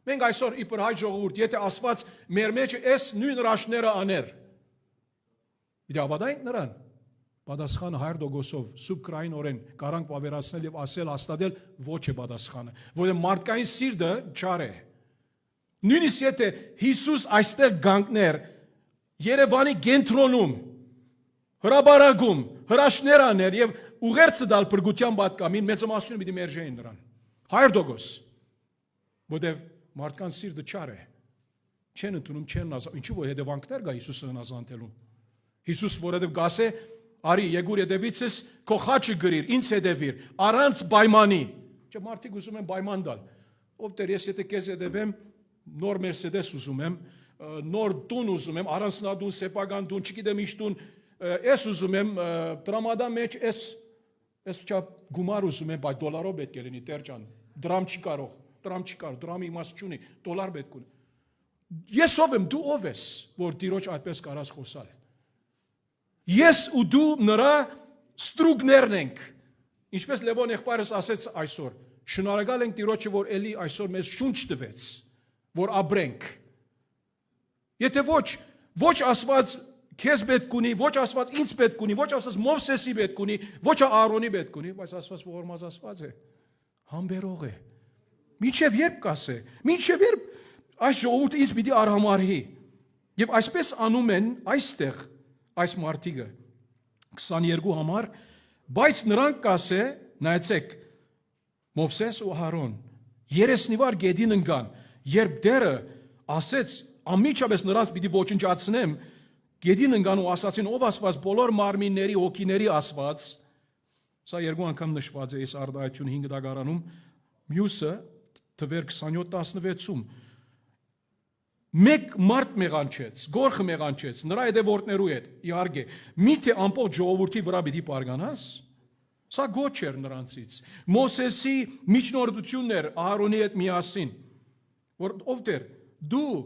Մենք այսօր իբր հայ ժողովուրդ, եթե Աստված մեր մեջ էս նույն հրաշքները աներ, Իդե ավադայինք նրան, պատասխանը 100%-ով, սուբ կրայինորեն կարանք վավերացնել եւ ասել հաստատել ոչ է պատասխանը, որովհետեւ մարդկային սիրտը չար է։ Նույնիսկ եթե Հիսուս այստեղ գանկներ Երևանի կենտրոնում, հրաբարակում, հրաշքներ աներ եւ ուղերձը դալ փրկության պատկամին մեծամասնությունը պիտի մերժեին նրան։ 100%, որովհետեւ մարդկանց սիրտը չար է։ Չեն ընդունում, չեն ասում, ինչու որ հետևանքներ կա Հիսուսը հնազանդելու։ Հիսուս որովհետև գասե, արի եկուր հետևիցս, քո խաչը գրիր, ինձ հետևիր, առանց պայմանի։ Չէ, մարդիկ ուզում են պայման տալ։ Ով դեր ես եթե քեզ հետևեմ, նոր Mercedes ուզում եմ, նոր տուն ուզում եմ, առանձնատուն, սեփական տուն, չգիտեմ ինչ տուն, ես ուզում եմ տրամադա մեջ ես չափ գումար ուզում եմ, բայց դոլարով պետք է լինի, տեր ջան, դրամ չի կարող, դրամի իմաստ չունի, դոլար պետք ունի։ Ես ով եմ, դու ով ես, որ Տիրոջ այդպես կարաս խոսալ։ Ես ու դու նրա ստրուկներն ենք, ինչպես Լևոն եղբայրս ասեց այսօր, շնորհակալ ենք Տիրոջը, որ էլի այսօր մեզ շունչ տվեց, որ ապրենք։ Եթե ոչ Աստված քեզ պետք ունի, ոչ Աստված ինձ պետք ունի, ոչ Աստված Մովսեսի պետք ունի, ոչ Аарոնի պետք ունի, բայց Աստված ողորմած Աստված է, համբերող է։ Մինչև երբ կասե, մինչև երբ այս ժողովուրդը ինձ պիտի արհամարհի։ Եվ այսպես անում են այստեղ այս մարդիկը 22 համար, բայց նրանք կասե, նայեցեք, Մովսես ու Ահարոն 30 գետին ընկան, երբ դերը ասեց, անմիջապես նրանց պիտի ոչնչացնեմ, գետին ընկան ու ասացին, ով Աստված բոլոր մարմինների, հոգիների Աստված, սա երկու անգամ նշված է այս արտահայտությունը 5 դագարանում, մյուսը թվեր 27-16-ում, մեկ մարդ մեղանչեց, գորխը մեղանչեց, նրա հետևորդներու հետ, իհարկե, միթե ամբողջ ժողովրդի վրա պիտի պարգանաս, սա գոչ էր նրանցից, Մովսեսի միջնորդությունն էր Ահարոնի հետ միասին, որ ով դեր, դու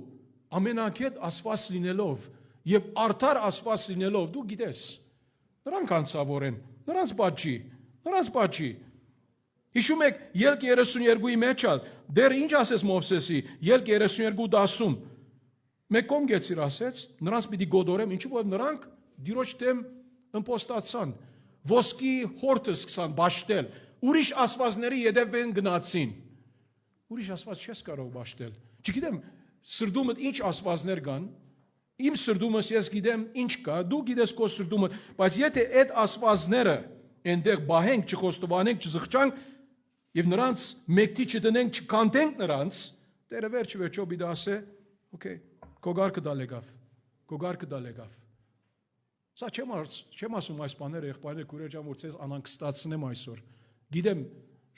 ամենակետ Աստված լինելով եւ արդար Աստված լինելով, դու գիտես, նրանք անցավոր են, նրանց պատճի, հիշում եք, ելք 32-ի մեջ ալ, դեր ինչ ասեց Մովսեսի, ելք 32-10-ում, մեկ կողմ գեցիր ասեց, նրանց պիտի գոդորեմ, ինչու որ նրանք Տիրոջ դեմ ըմպոստացան, ոսկի հորթը սկսան բաշտել, ուրիշ աստվածների ետևեն գնացին, ուրիշ աստված չես կարող բաշտել, չգիտեմ, սրդումդ ինչ աստվածներ կան, իմ սրդումս ես գիտեմ ինչ կա, դու գիտես քո սրդումը, բայց եթե այդ աստվածները այնտեղ բահենք, չխոստովանենք, չզղջանք, եւ նրանց մեկտի չդնենք, չկանտենք նրանց, Տերը վերջո պիտի ասե, օքեյ, քո գարկը դա լեգավ։ Սա չեմ ասում այս բաները, եղբայրներ, քուրեր ջան, որ ցեզ անհանգստացնեմ այսօր։ Գիտեմ,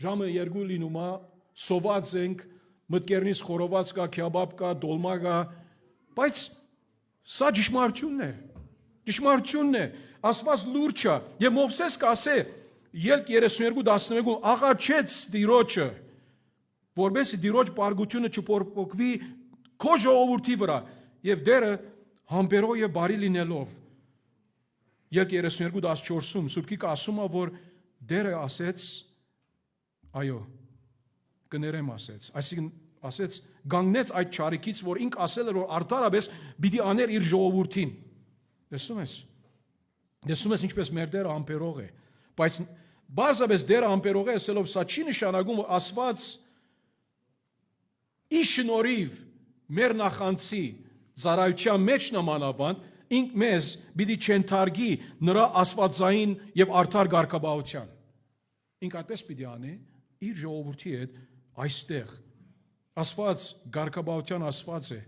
ժամը 2 լինում է, սոված ենք, մտքերնից խորոված կա, քյաբաբ կա, դոլմա կա, բայց սա ճշմարտությունն է, Աստված լուրջ է, եւ Մովսես կասե, ելք 32-11 աղաչեց Տիրոջը, որբեսի Տիրոջ պարգությունը չփոփոխվի քո ժողովրդի վրա, եւ դերը համբերող եւ բարի լինելով։ Ելք 32-14-ում Սուրբգիկը ասում է, որ դերը ասեց, այո, կներեմ ասեց, այսինքն ասեց, գանգնեց այդ ճարիքից, որ ինք ասել էր, որ արդարապես պիտի աներ իր ժողովրդին։ Տեսնում ես ինչպես մեր դերը համբերող է, բայց բարձրապես դերը համբերող է, ասելով սա չի նշանակում, որ Աստված ի շնորհիվ մեր նախանցի ծառայության մեջ նմանավանդ ինք մեզ պիտի չընթարգի նրա աստվածային եւ արդար ղարկաբահության։ Ինք այդպես պիտի անի իր ժողովրդի հետ այստեղ։ Աստված ղարկաբահության Աստված է։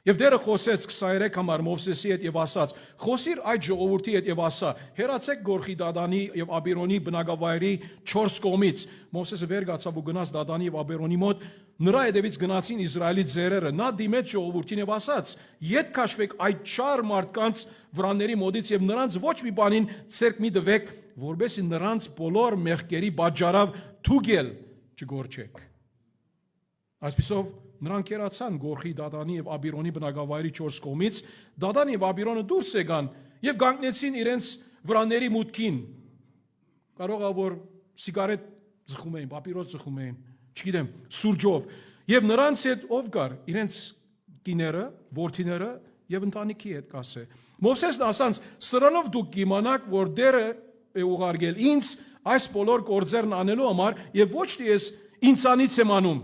Եվ դերը խոսեց 23 համար Մովսեսի հետ եւ ասաց. «Խոսիր այդ ժողովրդի հետ եւ ասա. հեռացեք Գորխի, Դադանի եւ Աբիրոնի բնակավայրի 4 կողմից»։ Մովսեսը վեր կացավ ու գնաց Դադանի եւ Աբիրոնի մոտ, նրա հետևից գնացին Իսրայելի ձեռերը։ Նա դիմեց ժողովրդին եւ ասաց. «Ետ քաշվեք այդ չար մարդկանց վրանների մոտից եւ նրանց ոչ մի բանին ցերկ մի տվեք, որբեսի նրանց բոլոր մեղքերի պատճառով թուգել չգորչեք»։ Այսպիսով նրանք երացան Գորխի, Դադանի եւ Աբիրոնի բնակավայրի 4 կողմից, Դադան եւ Աբիրոնը դուրս եկան եւ կանգնեցին իրենց վրաների մուտքին։ Կարող է որ սիգարետ ձխում էին, պապիրոս ձխում էին, չգիտեմ, սուրճով, եւ նրանց հետ ով կար, իրենց կիները, որդիները եւ ընտանիքի հետ կասե։ Մովսեսն ասանց. «Սրանով դուք կիմանաք, որ դերը է ուղարկել ինձ այս բոլոր գործերն անելու համար եւ ոչ թե ես ինձանից եմ անում»։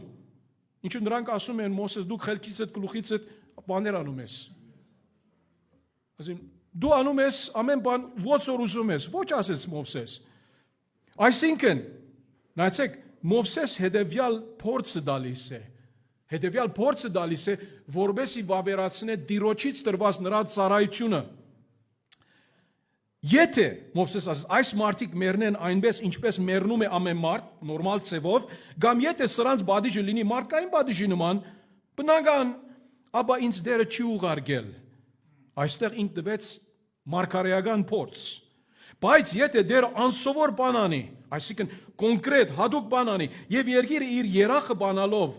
Ինչու նրանք ասում են Մովսես դու խելքիցդ գլուխիցդ բաներ անում ես։ Ասին դու անում ես ամեն բան ոնց որ ուզում ես, ոչ ասեց Մովսես։ Այսինքն, նայեցեք, Մովսես հետևյալ փորձը տալիս է։ Հետևյալ փորձը դալիս է, որբեսի վավերացնե Տիրոջից տրված նրա ծառայությունը։ Եթե Մովսես ասես, այս մարդիկ մեռնեն այնպես, ինչպես մեռնում է ամեն մարդ, նորմալ ցևով, կամ եթե սրանց բադիժը լինի մարդկային բադիժի նման, բնական, ապա ինձ դերը չի ուղարկել։ Այստեղ ինք տվեց մարգարեական փորձ։ Բայց եթե դերը անսովոր բան անի, այսինքն կոնկրետ հadoop բան անի, եւ երկիրը իր երախը բանալով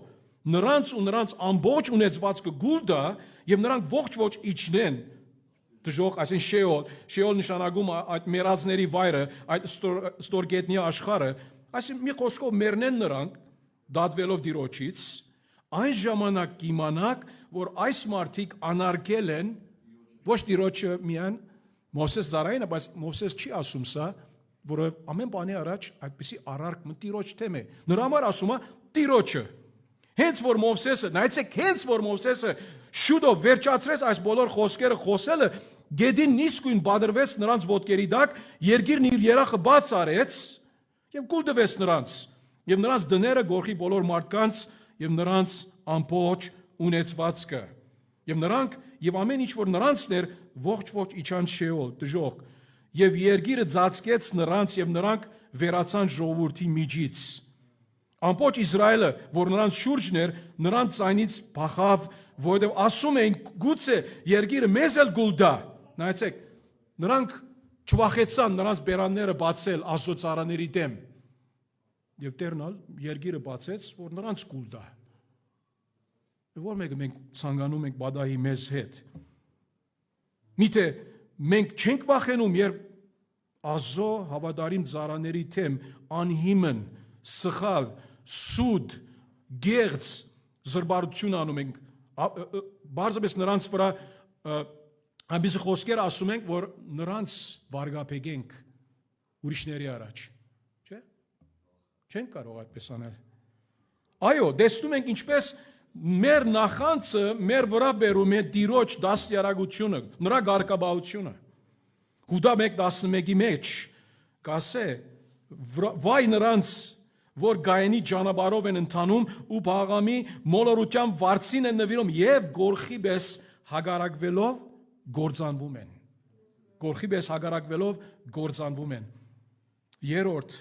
նրանց ու նրանց ամբողջ ունեցվածքը գուլդա եւ նրանք ողջ իջնեն դժոխք, այսինքն շեոլ նշանակում այդ մեռածների վայրը, այդ ստորգետնյա աշխարհը, այսինքն մի խոսքով մեռնեն նրանք դատվելով Տիրոջից, այն ժամանակ կիմանաք, որ այս մարդիկ անարգել են ոչ Տիրոջը միայն Մովսես ծառայինը, բայց Մովսես չի ասում սա, որովհետև ամեն բանի առաջ այդպիսի առարկ Տիրոջ թեմ է։ Նրա համար ասում է Տիրոջը։ Հենց որ Մովսեսը, նայեցեք, հենց որ Մովսեսը շուտով վերջացրեց այս բոլոր խոսքերը խոսելը, Գեդին նիսկույն բادرվեց նրանց ոտքերի տակ, երկիրն իր երախը բաց արեց եւ կուլ տվեց նրանց, եւ նրանց դները գորխի բոլոր մարդկանց եւ նրանց ամբողջ ունեցվածքը։ Եվ նրանք եւ ամեն ինչ որ նրանցն էր ողջ իջան շեոլ, դժոխք, եւ երկիրը ծածկեց նրանց եւ նրանք վերացան ժողովրդի միջից։ Ամբողջ Իսրայելը, որ նրանց շուրջն էր, նրանց ցայնից փախավ, որովհետև ասում էին գուցե երկիրը մեզ էլ գուլդա։ Նայեցեք, նրանք չվախեցան նրանց բերանները բացել աստծոծարաների դեմ։ Եվ Տերն երկիրը բացեց, որ նրանց գուլդա։ Որ մեկը մենք ցանկանում ենք բադահի մեզ հետ։ Միթե մենք չենք վախենում, երբ Աստծո հավատարիմ ծառաների թեմ անհիմն, սխալ, սուտ, գեղձ զրբարություն անում ենք, բարձրապես նրանց վրա այնպիսի խոսքեր ասում ենք, որ նրանց վարգապեկենք ուրիշների առաջ, չէ՞։ Չենք կարող այդպես անել։ Այո, տեսնում ենք ինչպես մեր նախանցը մեր վրա բերում է Տիրոջ դաստիարակությունը, նրա ղարկաբահությունը։ Հուդա 1:11-ի մեջ կասե, վայ նրանց, որ Գայենի ճանապարհով են ընթանում ու Բաղամի մոլորությամբ վարձին են նվիրում եւ գորխի պես հագարակվելով գործանվում են։ Գորխի պես հագարակվելով գործանվում են։ Երրորդ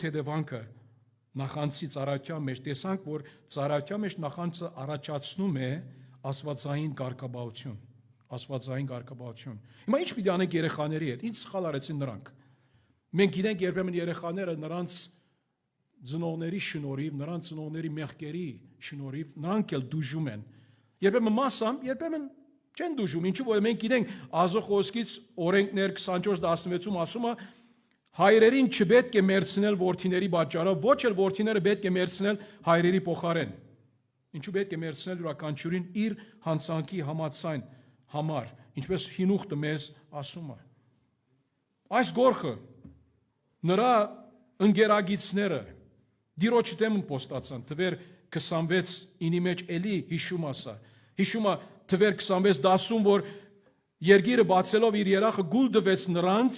հետևանքը նախանցի ծառայության մեջ տեսանք, որ ծառայության մեջ նախանցը առաջացնում է աստվածային ղարկաբահություն, աստվածային ղարկաբահություն։ Հիմա ինչ պիտի անենք երեխաների հետ։ Ինչ սխալ արեցին նրանք։ Մենք գիտենք երբեմն երեխաները նրանց ծնողների շնորհիվ, նրանց ծնողների մեղքերի շնորհիվ նրանք էլ դուժում են։ Երբեմն մասամ, երբեմն չեն դուժում։ Ինչու՞ որ մենք գիտենք Աստծո խոսքից օրենքներ 24:16-ում ասում է հայրերին չպետք է մերցնել որդիների պատճառով, ոչ էլ որդիները պետք է մերցնել հայրերի փոխարեն։ Ինչու պետք է մերցնել յուրաքանչյուրին իր հանցանքի համաձայն համար, ինչպես Հինուխտը մեզ ասում է։ Այս գորխը նրա ընկերագիցները Տիրոջ դեմ պոստացան, թվեր 26:9-ի մեջ էլի հիշում ասա։ Հիշում է թվեր 26:10-ում, որ երկիրը բացելով իր երախը գուլ տվեց նրանց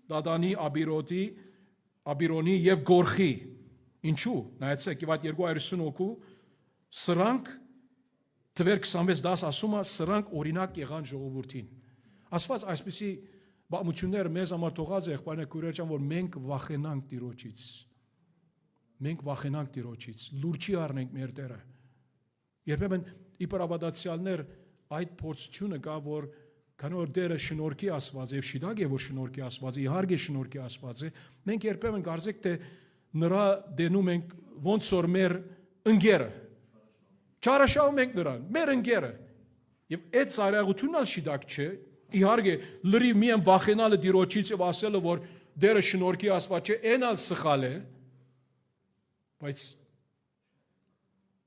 Դադանի, Աբիրոնի եւ Գորխի։ Ինչու՞։ Նայեցեք, եւ այդ 250 հոգու սրանք թվեր 26:10 ասում է, սրանք օրինակ եղան ժողովրդին։ Աստված այսպիսի բամությունները մեզ համար թողած է, եղբայրներ քույրեր, որ մենք վախենանք Տիրոջից։ Մենք վախենանք Տիրոջից, լուրջի առնենք մեր Տերը։ Երբեմն իբրավադացիալներ այդ փորձությունը կա, որ քանի որ Տերը շնորհքի Աստված եւ շիդագ է, որ շնորհքի Աստված է, իհարկե շնորհքի Աստված է, մենք երբեմն կարծեք թե նրա դենում ենք ոնց որ մեր ընկերը։ Չարաշահում ենք նրան, մեր ընկերը։ Եվ այդ ծառայությունն ալ շիդագ չէ, իհարկե լրիվ միայն վախենալը Տիրոջից եւ ասելը, որ Տերը շնորհքի Աստված չէ, այն ալ սխալ է, բայց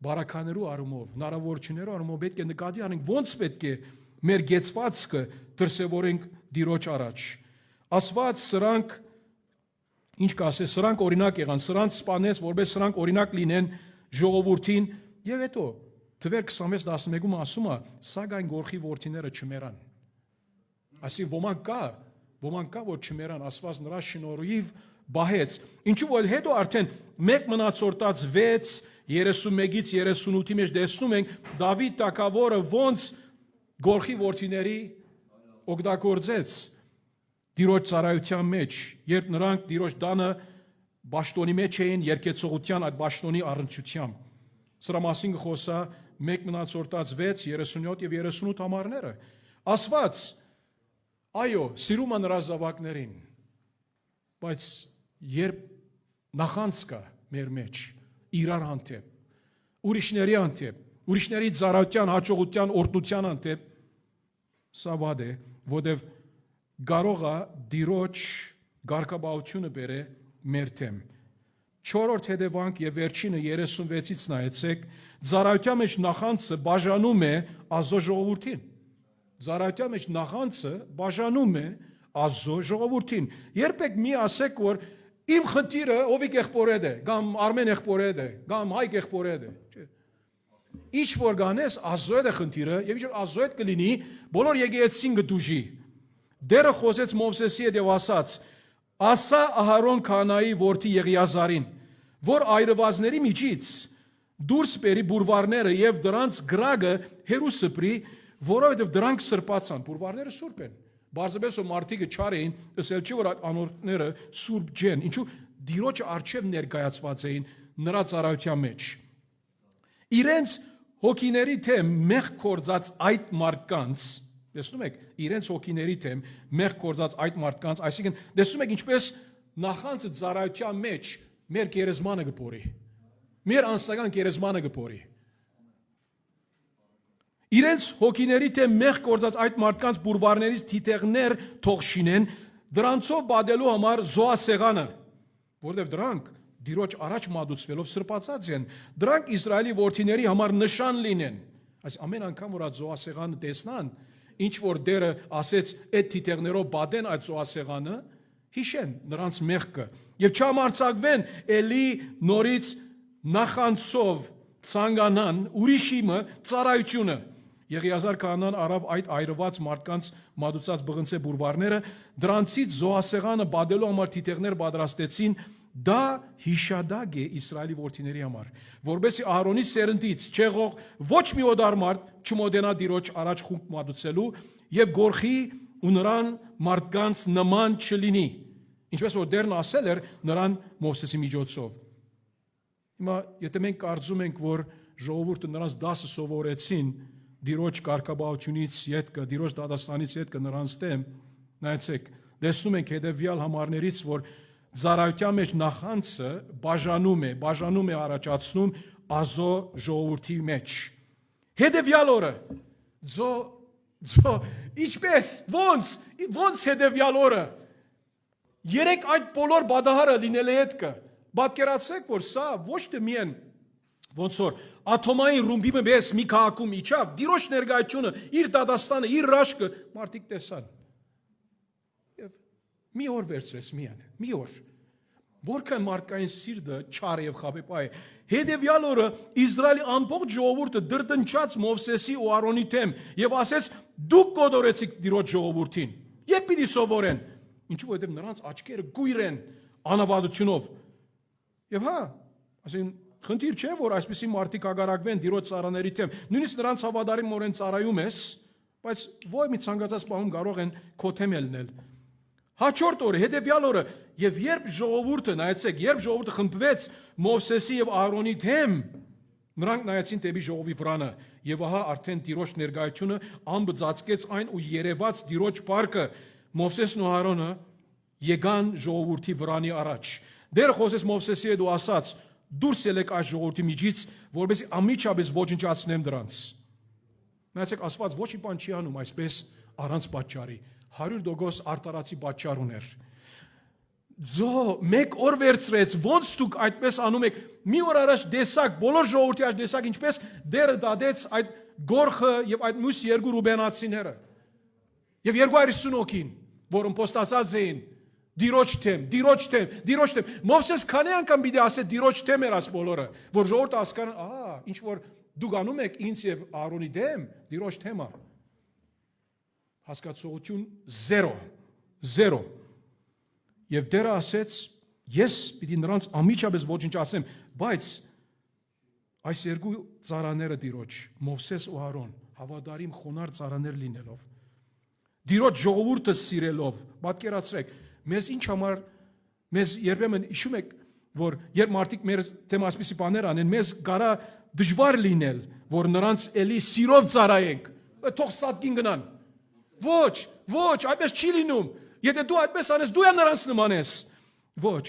բարականերու առումով, հնարավորություններու առումով պետք է նկատի առնենք ոնց պետք է մեր գեցվածքը դրսևորենք Տիրոջ առաջ։ Աստված սրանք ինչ կասե, սրանք օրինակ եղան, սրանց սպանեց, որպես սրանք օրինակ լինեն ժողովրդին, եւ հետո թվեր 26:11-ում ասում է, սակայն գորխի որդիները չմեռան։ Այսինքն ոմանք կա, որ չմեռան, Աստված նրա շնորհիվ բահեց։ Ինչու որ հետո արդեն 1 մնացորդած 6 31-ից 38-ի մեջ տեսնում ենք Դավիթ թագավորը ոնց գորխի որդիների օգտագործեց Տիրոջ ծառայության մեջ, երբ նրանք Տիրոջ տանը բաշտոնի մեջ էին երկեցողության այդ բաշտոնի առնչությամբ։ Սրա մասին խոսա 1 մնացորդած 6, 37 եւ 38 համարները։ Ասված, այո, սիրում է նրա զավակներին, բայց երբ նախանց կա մեր մեջ, իրար հանդեպ, ուրիշների հանդեպ, ուրիշների ծառայության, հաջողության, օրհնության հանդեպ, սա վատ է, որտեղ կարող է Տիրոջ ղարկաբաությունը բերե մեր թեմ։ 4-րդ հետևանք եւ վերջինը 36-ից նայեցեք, ծառայության մեջ նախանցը բաժանում է Ազո ժողովրդին։ Ծառայության մեջ նախանցը բաժանում է Ազո ժողովրդին։ Երբեք մի ասեք, որ իմ խնդիրը ովիկ եղբորեդ է, կամ Արմեն եղբորեդ է, կամ Հայկ եղբորեդ է։ Չէ։ Ինչ որ գանես Ազո է խնդիրը, եւ ինչ որ Ազո է կլինի, բոլոր եկեղեցին կդուժի։ Դերը խոսեց Մովսեսի հետ եւ ասաց. «Ասա Ահարոն քահանայի որդի Եղիազարին, որ այրվածների միջից դուրս բերի բուրվարները եւ դրանց գրագը հերու սպրի, որովհետեւ դրանք սրբացան»։ Բուրվարները սուրբ են։ Բարձրապես որ մարդիկը չար էին, ասել չի որ այդ անորները սուրբ ջեն։ Ինչու Տիրոջ արչեւ ներկայացված էին նրա ծառայության մեջ։ Իրենց հոգիների թեմ մեղ կորձած այդ մարդկանց, տեսնում եք, իրենց հոգիների թեմ մեղ կորձած այդ մարդկանց, այսինքն տեսնում եք ինչպես նախանցը ծառայության մեջ մեր գերեզմանը կփորի։ Մեր անսական գերեզմանը կփորի։ Իրենց հոգիների թեմ մեղ կորձած այդ մարդկանց բուրվարներից թիթեղներ թող շինեն, դրանցով բادلու համար զոհասեղանը, որովհետև դրանք Տիրոջ առաջ մատուցվելով սրբացած են, դրանք Իսրայելի որդիների համար նշան լինեն։ Այս ամեն անգամ որ այդ զոհասեղանը տեսնան, ինչ որ Տերը ասեց այդ թիթեղներով բադեն այդ զոհասեղանը, հիշեն նրանց մեղքը եւ չամարցակվեն էլի նորից նախանցով ցանկանան ուրիշիմը ծառայությունը։ Եղիազար քահանան արավ այդ այրված մարդկանց մատուցած բղնցե բուրվարները, դրանցից զոհասեղանը բادلու համար թիթեղներ պատրաստեցին, դա հիշադակ է Իսրայելի որդիների համար, որբեսի Ահարոնի սերնդից չեղող ոչ մի օդար մարդ չմոտենա Տիրոջ առաջ խումբ մատուցելու եւ գորխի ու նրան մարդկանց նման չլինի, ինչպես որ Տերն ասել էր նրան Մովսեսի միջոցով։ Հիմա եթե մենք կարծում ենք, որ ժողովուրդը նրանց դասը սովորեցին Տիրոջ կարգապահությունից յետքը, Տիրոջ դատաստանից յետքը նրանց դեմ, նայեցեք, տեսնում ենք հետևյալ համարներից, որ ծառայության մեջ նախանցը բաժանում է առաջացնում Ազո ժողովրդի մեջ։ Հետևյալ օրը ինչպես ոնց հետևյալ օրը երեք այդ բոլոր բադահարը լինել է հետքը։ Պատկերացրեք, որ սա ոչ թե միայն ոնց որ աթոմային ռումբի մեծ մի քաղաքում իջավ, Տիրոջ ներկայությունը, իր դատաստանը, իր ռաշկը մարդիկ տեսան։ Եվ մի օր վերցրեց մի օր։ Որքան մարդկային սիրտը չար եւ խաբեբայ է։ Հետևյալ օրը Իսրայելի ամբողջ ժողովուրդը դրտնչաց Մովսեսի ու Արոնի թեմ եւ ասեց. «Դուք կոտորեցիք Տիրոջ ժողովրդին»։ Երբ պիտի սովորեն։ Ինչու որովհետեւ նրանց աչքերը գույր են անավադությունով։ Եվ հա, ասեն խնդիր չէ, որ այսպիսի մարդիկ ագարակվեն Տիրոջ ծառաների թեմ։ Նույնիսկ նրանց հավատարիմորեն ծառայում ես, բայց ոչ մի ցանկացած բանում կարող են քո թեմ ելնել։ Հաջորդ օրը, հետևյալ օրը, եւ երբ ժողովուրդը, նայեցեք, երբ ժողովուրդը խմբվեց Մովսեսի եւ Ահարոնի թեմ, նրանք նայեցին դեպի ժողովի վրանը, եւ ահա արդեն Տիրոջ ներկայությունը անբծածկեց այն ու երևաց Տիրոջ պարկը, Մովսեսն ու Ահարոնը եկան ժողովրդի վրանի առաջ։ Դերը խոսեց Մովսեսի հետ ու ասաց. «Դուրս ելեք այս ժողովրդի միջից, որպեսզի անմիջապես ոչնչացնեմ դրանց»։ Նայեցեք, Աստված ոչ մի բան չի անում այսպես առանց պատճառի։ 100% արտարացի պատճառ ուներ։ Մեկ օր վերցրեց, ոնց դուք այդպես անում եք։ Մի օր առաջ տեսակ, բոլոր ժողովրդի առաջ տեսակ ինչպես Տերը դադեց այդ գորխը եւ այդ մյուս երկու ռուբենացիները։ Եվ 250 հոգին, որ ըմպոստացած էին Տիրոջ թեմ։ Մովսես քանի անգամ պիտի ասե Տիրոջ թեմ էր աս բոլորը, որ ժողովուրդը հասկանան, ինչ որ դուք անում եք ինձ եւ Ահարոնի դեմ, Տիրոջ թեմա։ Հասկացողություն 0։ Եվ Տերը ասեց. ես պիտի նրանց ամիջապես ոչնչացնեմ, բայց այս երկու ծառաները Տիրոջ, Մովսես ու Արոն, հավատարիմ խոնարհ ծառաներ լինելով, Տիրոջ ժողովուրդը սիրելով, պատկերացրեք, մեզ ինչ համար, մեզ երբեմն հիշում եք, որ երբ մարդիկ մեր դեմ ասպիսի բաներ անեն, մեզ կարա դժվար լինել, որ նրանց էլի սիրով ծառայենք, թող սատկին գնան։ Ոչ, այդպես չի լինում։ Եթե դու այդպես անես, դու նրանց նման ես։ Ոչ,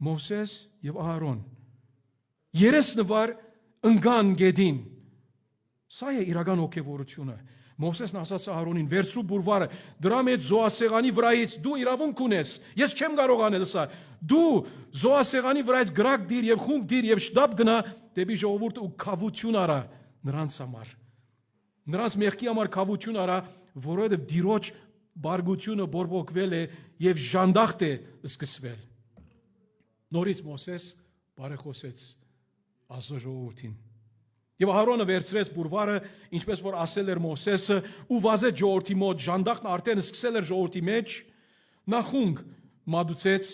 Մովսես եւ Ահարոն երեսնվար ընկան գետին։ Սա է իրական հոգևորությունը։ Մովսեսն ասաց Ահարոնին, վերցրու բուրվարը, դրա մեջ զոհասեղանի վրայից դու իրավունք ունես։ Ես չեմ կարող անել սա։ Դու զոհասեղանի վրայից գրակ դիր եւ խունկ դիր եւ շտապ գնա դեպի ժողովուրդը ու քավություն արա նրանց համար։ Նրանց մեղքի համար քավություն արա, որովհետեւ Տիրոջ բարգությունը բորբոքվել է եւ ժանդախտ է սկսվել։ Նորից Մովսես բարեխոսեց Աստծո ժողովրդին։ Եվ Ահարոնը վերցրեց բուրվարը, ինչպես որ ասել էր Մովսեսը, ու վազեց ժողովրդի մոտ, ժանդախտն արդեն սկսել էր ժողովրդի մեջ, նա խունկ մատուցեց,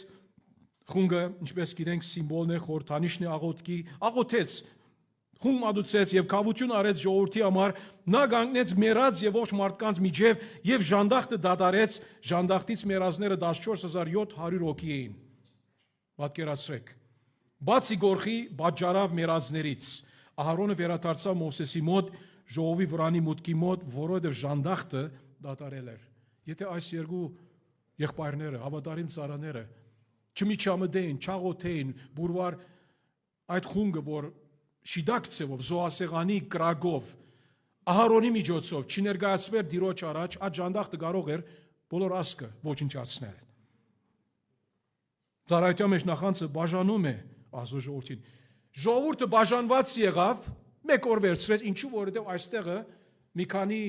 խունգը, ինչպես գիտենք, սիմվոլն է, խորհրդանիշն է աղոթքի, աղոթեց, խունկ մատուցեց եւ քավություն արեց ժողովրդի համար, նա կանգնեց մեռած եւ ողջ մարդկանց միջև եւ ժանդախտը դադարեց, ժանդախտից մեռածները 14700 հոգի էին։ Պատկերացրեք։ Բացի գորխի բաճարավ մեռածներից Ահարոնը վերադարձավ Մովսեսի մոտ, ժողովի վրանի մուտքի մոտ, որովհետև ժանդախտը դատարել էր։ Եթե այս երկու եղբայրները, հավատարիմ ծառաները չմիջամտեին, չաղոթեին, բուրվար այդ խունգը, որ շիդակ ցևով, զոհասեղանի կրակով, Ահարոնի միջոցով չներկայացվեր Տիրոջ առաջ, այդ ժանդախտը կարող էր բոլոր ազգը ոչնչացնել։ Ծառայության մեջ նախանձը բաժանում է Աստծո ժողովրդին։ Ժողովուրդը բաժանված եղավ, մեկ օր վերցրեց, ինչու որովհետև այստեղը մի քանի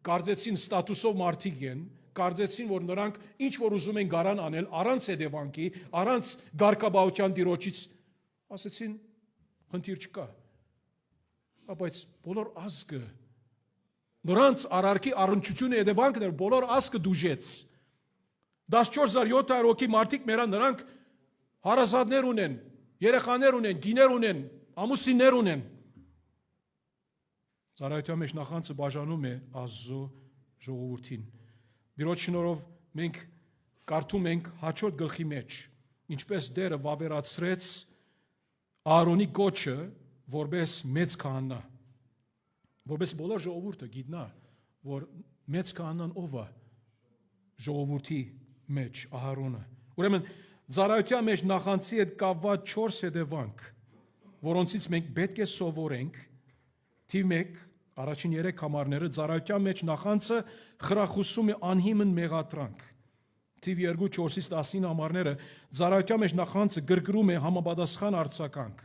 կարծեցին ստատուսով մարդիկ են, կարծեցին, որ նրանք ինչ որ ուզում են գարան անել, առանց հետևանքի, առանց ղարկաբաության Տիրոջից, ասեցին, խնդիր չկա։ Բայց բոլոր ազգը նրանց արարքի առնչությունը հետևանքն էր, բոլոր ազգը դուժեց։ 14700 հոգի մարդիկ մեռան, նրանք հարազատներ ունեն, երեխաներ ունեն, գիներ ունեն, ամուսիններ ունեն։ Ծառայության մեջ նախանձը բաժանում է Աստծո ժողովրդին։ Տիրոջ շնորհով մենք կարդում ենք հաջորդ գլխի մեջ, ինչպես Տերը վավերացրեց Ահարոնի կոչը որպես մեծ քահանա, որպես բոլոր ժողովուրդը գիտնա, որ մեծ քահանան ով է ժողովրդի մեջ Ահարոնը։ Ուրեմն ծառայության մեջ նախանձի հետ կապված 4 հետևանք, որոնցից մենք պետք է սովորենք։ Թիվ 1, առաջին 3 համարները ծառայության մեջ նախանձը խրախուսում է անհիմն մեղադրանք։ Թիվ 2, 4-ից 19 համարները ծառայության մեջ նախանձը գրգռում է համապատասխան արձագանք։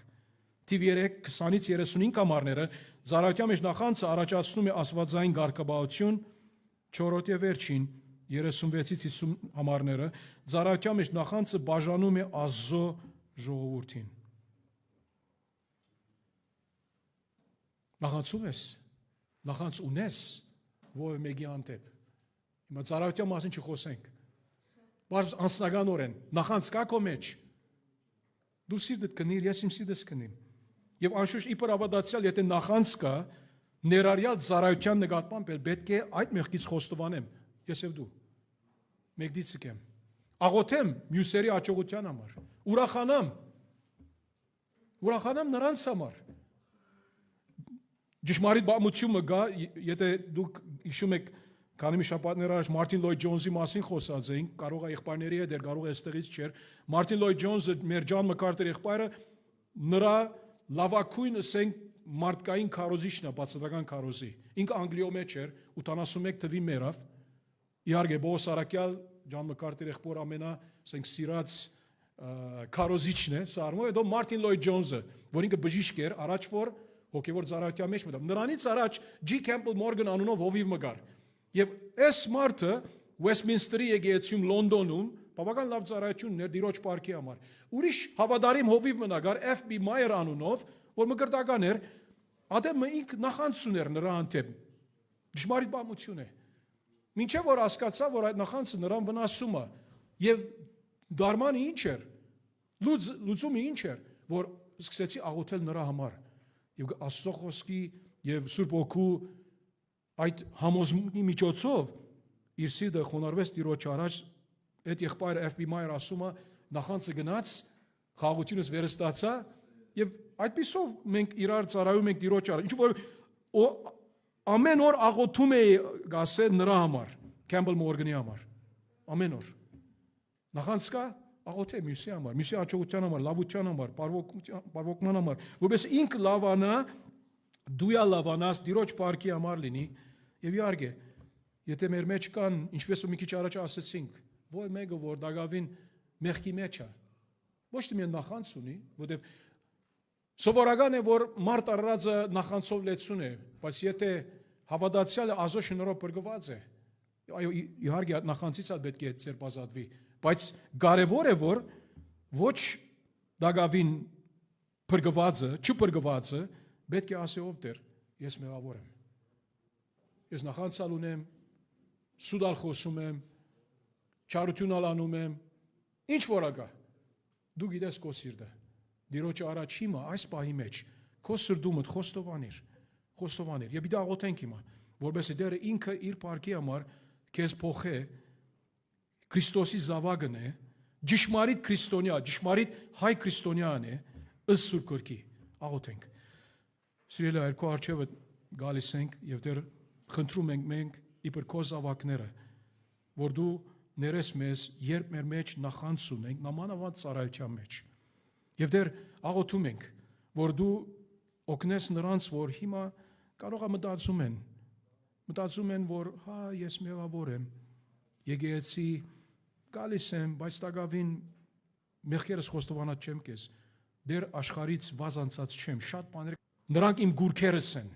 Թիվ 3, 20-ից 35 համարները ծառայության մեջ նախանձը առաջացնում է աստվածային ղարկաբաություն, 4-րդ եւ վերջին 36-ից 50 համարները ծառայության մեջ նախանձը բաժանում է Աստծո ժողովրդին։ Նախանձում ես, նախանձ ունես ով մեկի անտեպ։ Հիմա ծառայության մասին չխոսենք։ Բայց անձնականորեն նախանձ կա քո մեջ։ Դու սիրտդ կնիր, ես իմ սիրտս կնիմ։ Եվ անշուշտ իբր ավադացիալ, եթե նախանձ կա, ներառյալ ծառայության նկատմամբ պետք է այդ մեղքից խոստովանեմ, ես եւ դու։ Մեկդից եկեմ, աղոթեմ մյուսերի աջողության համար, ուրախանամ նրանց համար։ Ճշմարիտ բամությունը գա, եթե դուք հիշում եք, քանի մի շաբաթներ առաջ Մարտին Լոյդ Ջոնսի մասին խոսած էինք, կարող է եղբայրների հետ էր, կարող է այստեղից չէր։ Մարտին Լոյդ Ջոնսը, մեր Ջոն Մակարթեր եղբայրը, նրա լավագույն ասենք մարդկային քարոզիչն է, բացատական քարոզի։ Ինքը Անգլիո մեջ էր, 81 թվին մեռավ։ Իհարկե Բոս Արաքյալ Ջոն Մակարթեր եղբոր ամենա, ասենք սիրած քարոզիչն է, սարմով հետո Մարտին Լոյդ Ջոնսը, որ ինքը բժիշկ էր, առաջ որ հոգևոր ծառայության մեջ մտավ։ Նրանից առաջ Ջի Քեմփլ Մորգան անունով հովիվ մգար։ Եվ այս մարդը Westminster-ի եկեղեցում Լոնդոնում բավական լավ ծառայություն ուներ Տիրոջ պարքի համար։ Ուրիշ հավատարիմ հովիվ մնագար F.B. Մայեր անունով, որ մկրտական էր, ադեմը ինք նախանձ ուներ նրա հանդեպ։ Ճշմարիտ բամություն է։ Մինչև որ հասկացա, որ այդ նախանձը նրան վնասում է, եւ դարմանը ինչ էր։ Լուծումը ինչ էր, որ սկսեցի աղոթել նրա համար։ Եվ Աստծո խոսքի եւ Սուրբ Օգու այդ համոզմունքի միջոցով իր սիրտը խոնարհվեց Տիրոջ առաջ, այդ եղբայրը F.B. Մայր ասում է, նախանցը գնաց, խաղաղությունս վերստացա եւ այդպիսով մենք իրար ծառայում ենք Տիրոջ առաջ։ Ինչ որ ամեն օր աղոթում էի գասել նրա համար, Քեմբել Մորգանի համար։ Ամեն օր։ Նախանց կա աղոթե մյուսի համար, մյուսի աջակցության համար, լավության համար, բարվոքման համար, որպես ինքը լավանա, դույա լավանաս Տիրոջ բարքի համար լինի եւ իհարկե, եթե մեր մեջ կան, ինչպես ու մի քիչ առաջ ասեցինք, ոյ մեկը որ դակավին մեղքի մեջ է, ոչ թե միայն նախանց ունի, որտեւ սովորական է որ մարդ առածը նախանցով լեցուն է, բայց եթե հավատացյալը ազո շնորհով բրգված է, այո իհարկե նախանցից էլ պետք է ծերբազատվի, բայց կարևոր է որ ոչ դակավին բրգվածը, չբրգվածը պետք է ասի ով դեր, ես մեղավոր եմ։ Ես նախանցալ ունեմ, սուդալ խոսում եմ, չարություն անում եմ, ինչ որակա։ Դու գիտես քո սիրտը։ Տիրոջ առաջ հիմա այս պահի մեջ քո սրտումդ խոստովանիր։ Եվ դա աղոթենք հիմա, որովհետեւ դերը ինքը իր բարքի համար քեզ փոխե Քրիստոսի զավակն է, ճշմարիտ քրիստոնյա, ճշմարիտ հայ քրիստոնյան է, ըստ Սուրբ Գրքի։ Աղոթենք։ Սիրելի հայր, քո առջևը գալիս ենք եւ դեռ խնդրում ենք մենք իբր քո զավակները, որ դու ներես մեզ, երբ մեր մեջ նախանց ունենք, նամանավանդ ծառայության մեջ։ Եվ դեռ աղոթում ենք, որ դու օգնես նրանց, որ հիմա կարող է մտածում են, որ հա ես մեղավոր եմ, եկեղեցի գալիս եմ, բայց տակավին մեղքերս խոստովանած չեմ քեզ, դեռ աշխարհից վազանցած չեմ, շատ բաներ, նրանք իմ գուրքերս են,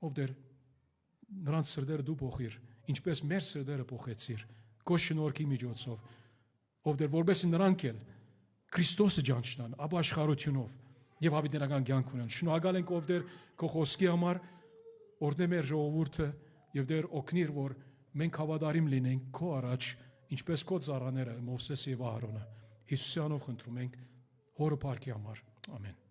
ով դեռ նրանց սրտերը դու փոխիր, ինչպես մեր սրտերը փոխեցիր, քո շնորհքի միջոցով, ով դեռ որբեսի նրանք էլ Քրիստոսը ճանչնան, ապա աշխարհությունով եւ հավիտենական կյանք ունեն։ Շնորհակալ ենք ով դեռ քո խոսքի համար, օրհնե մեր ժողովուրդը եւ դեռ օգնիր, որ մենք հավատարիմ լինենք քո առաջ, ինչպես քո ծառաները Մովսեսը եւ Ահարոնը։ Հիսուսի անով խնդրում ենք, Հորը փառքի համար։ Ամեն։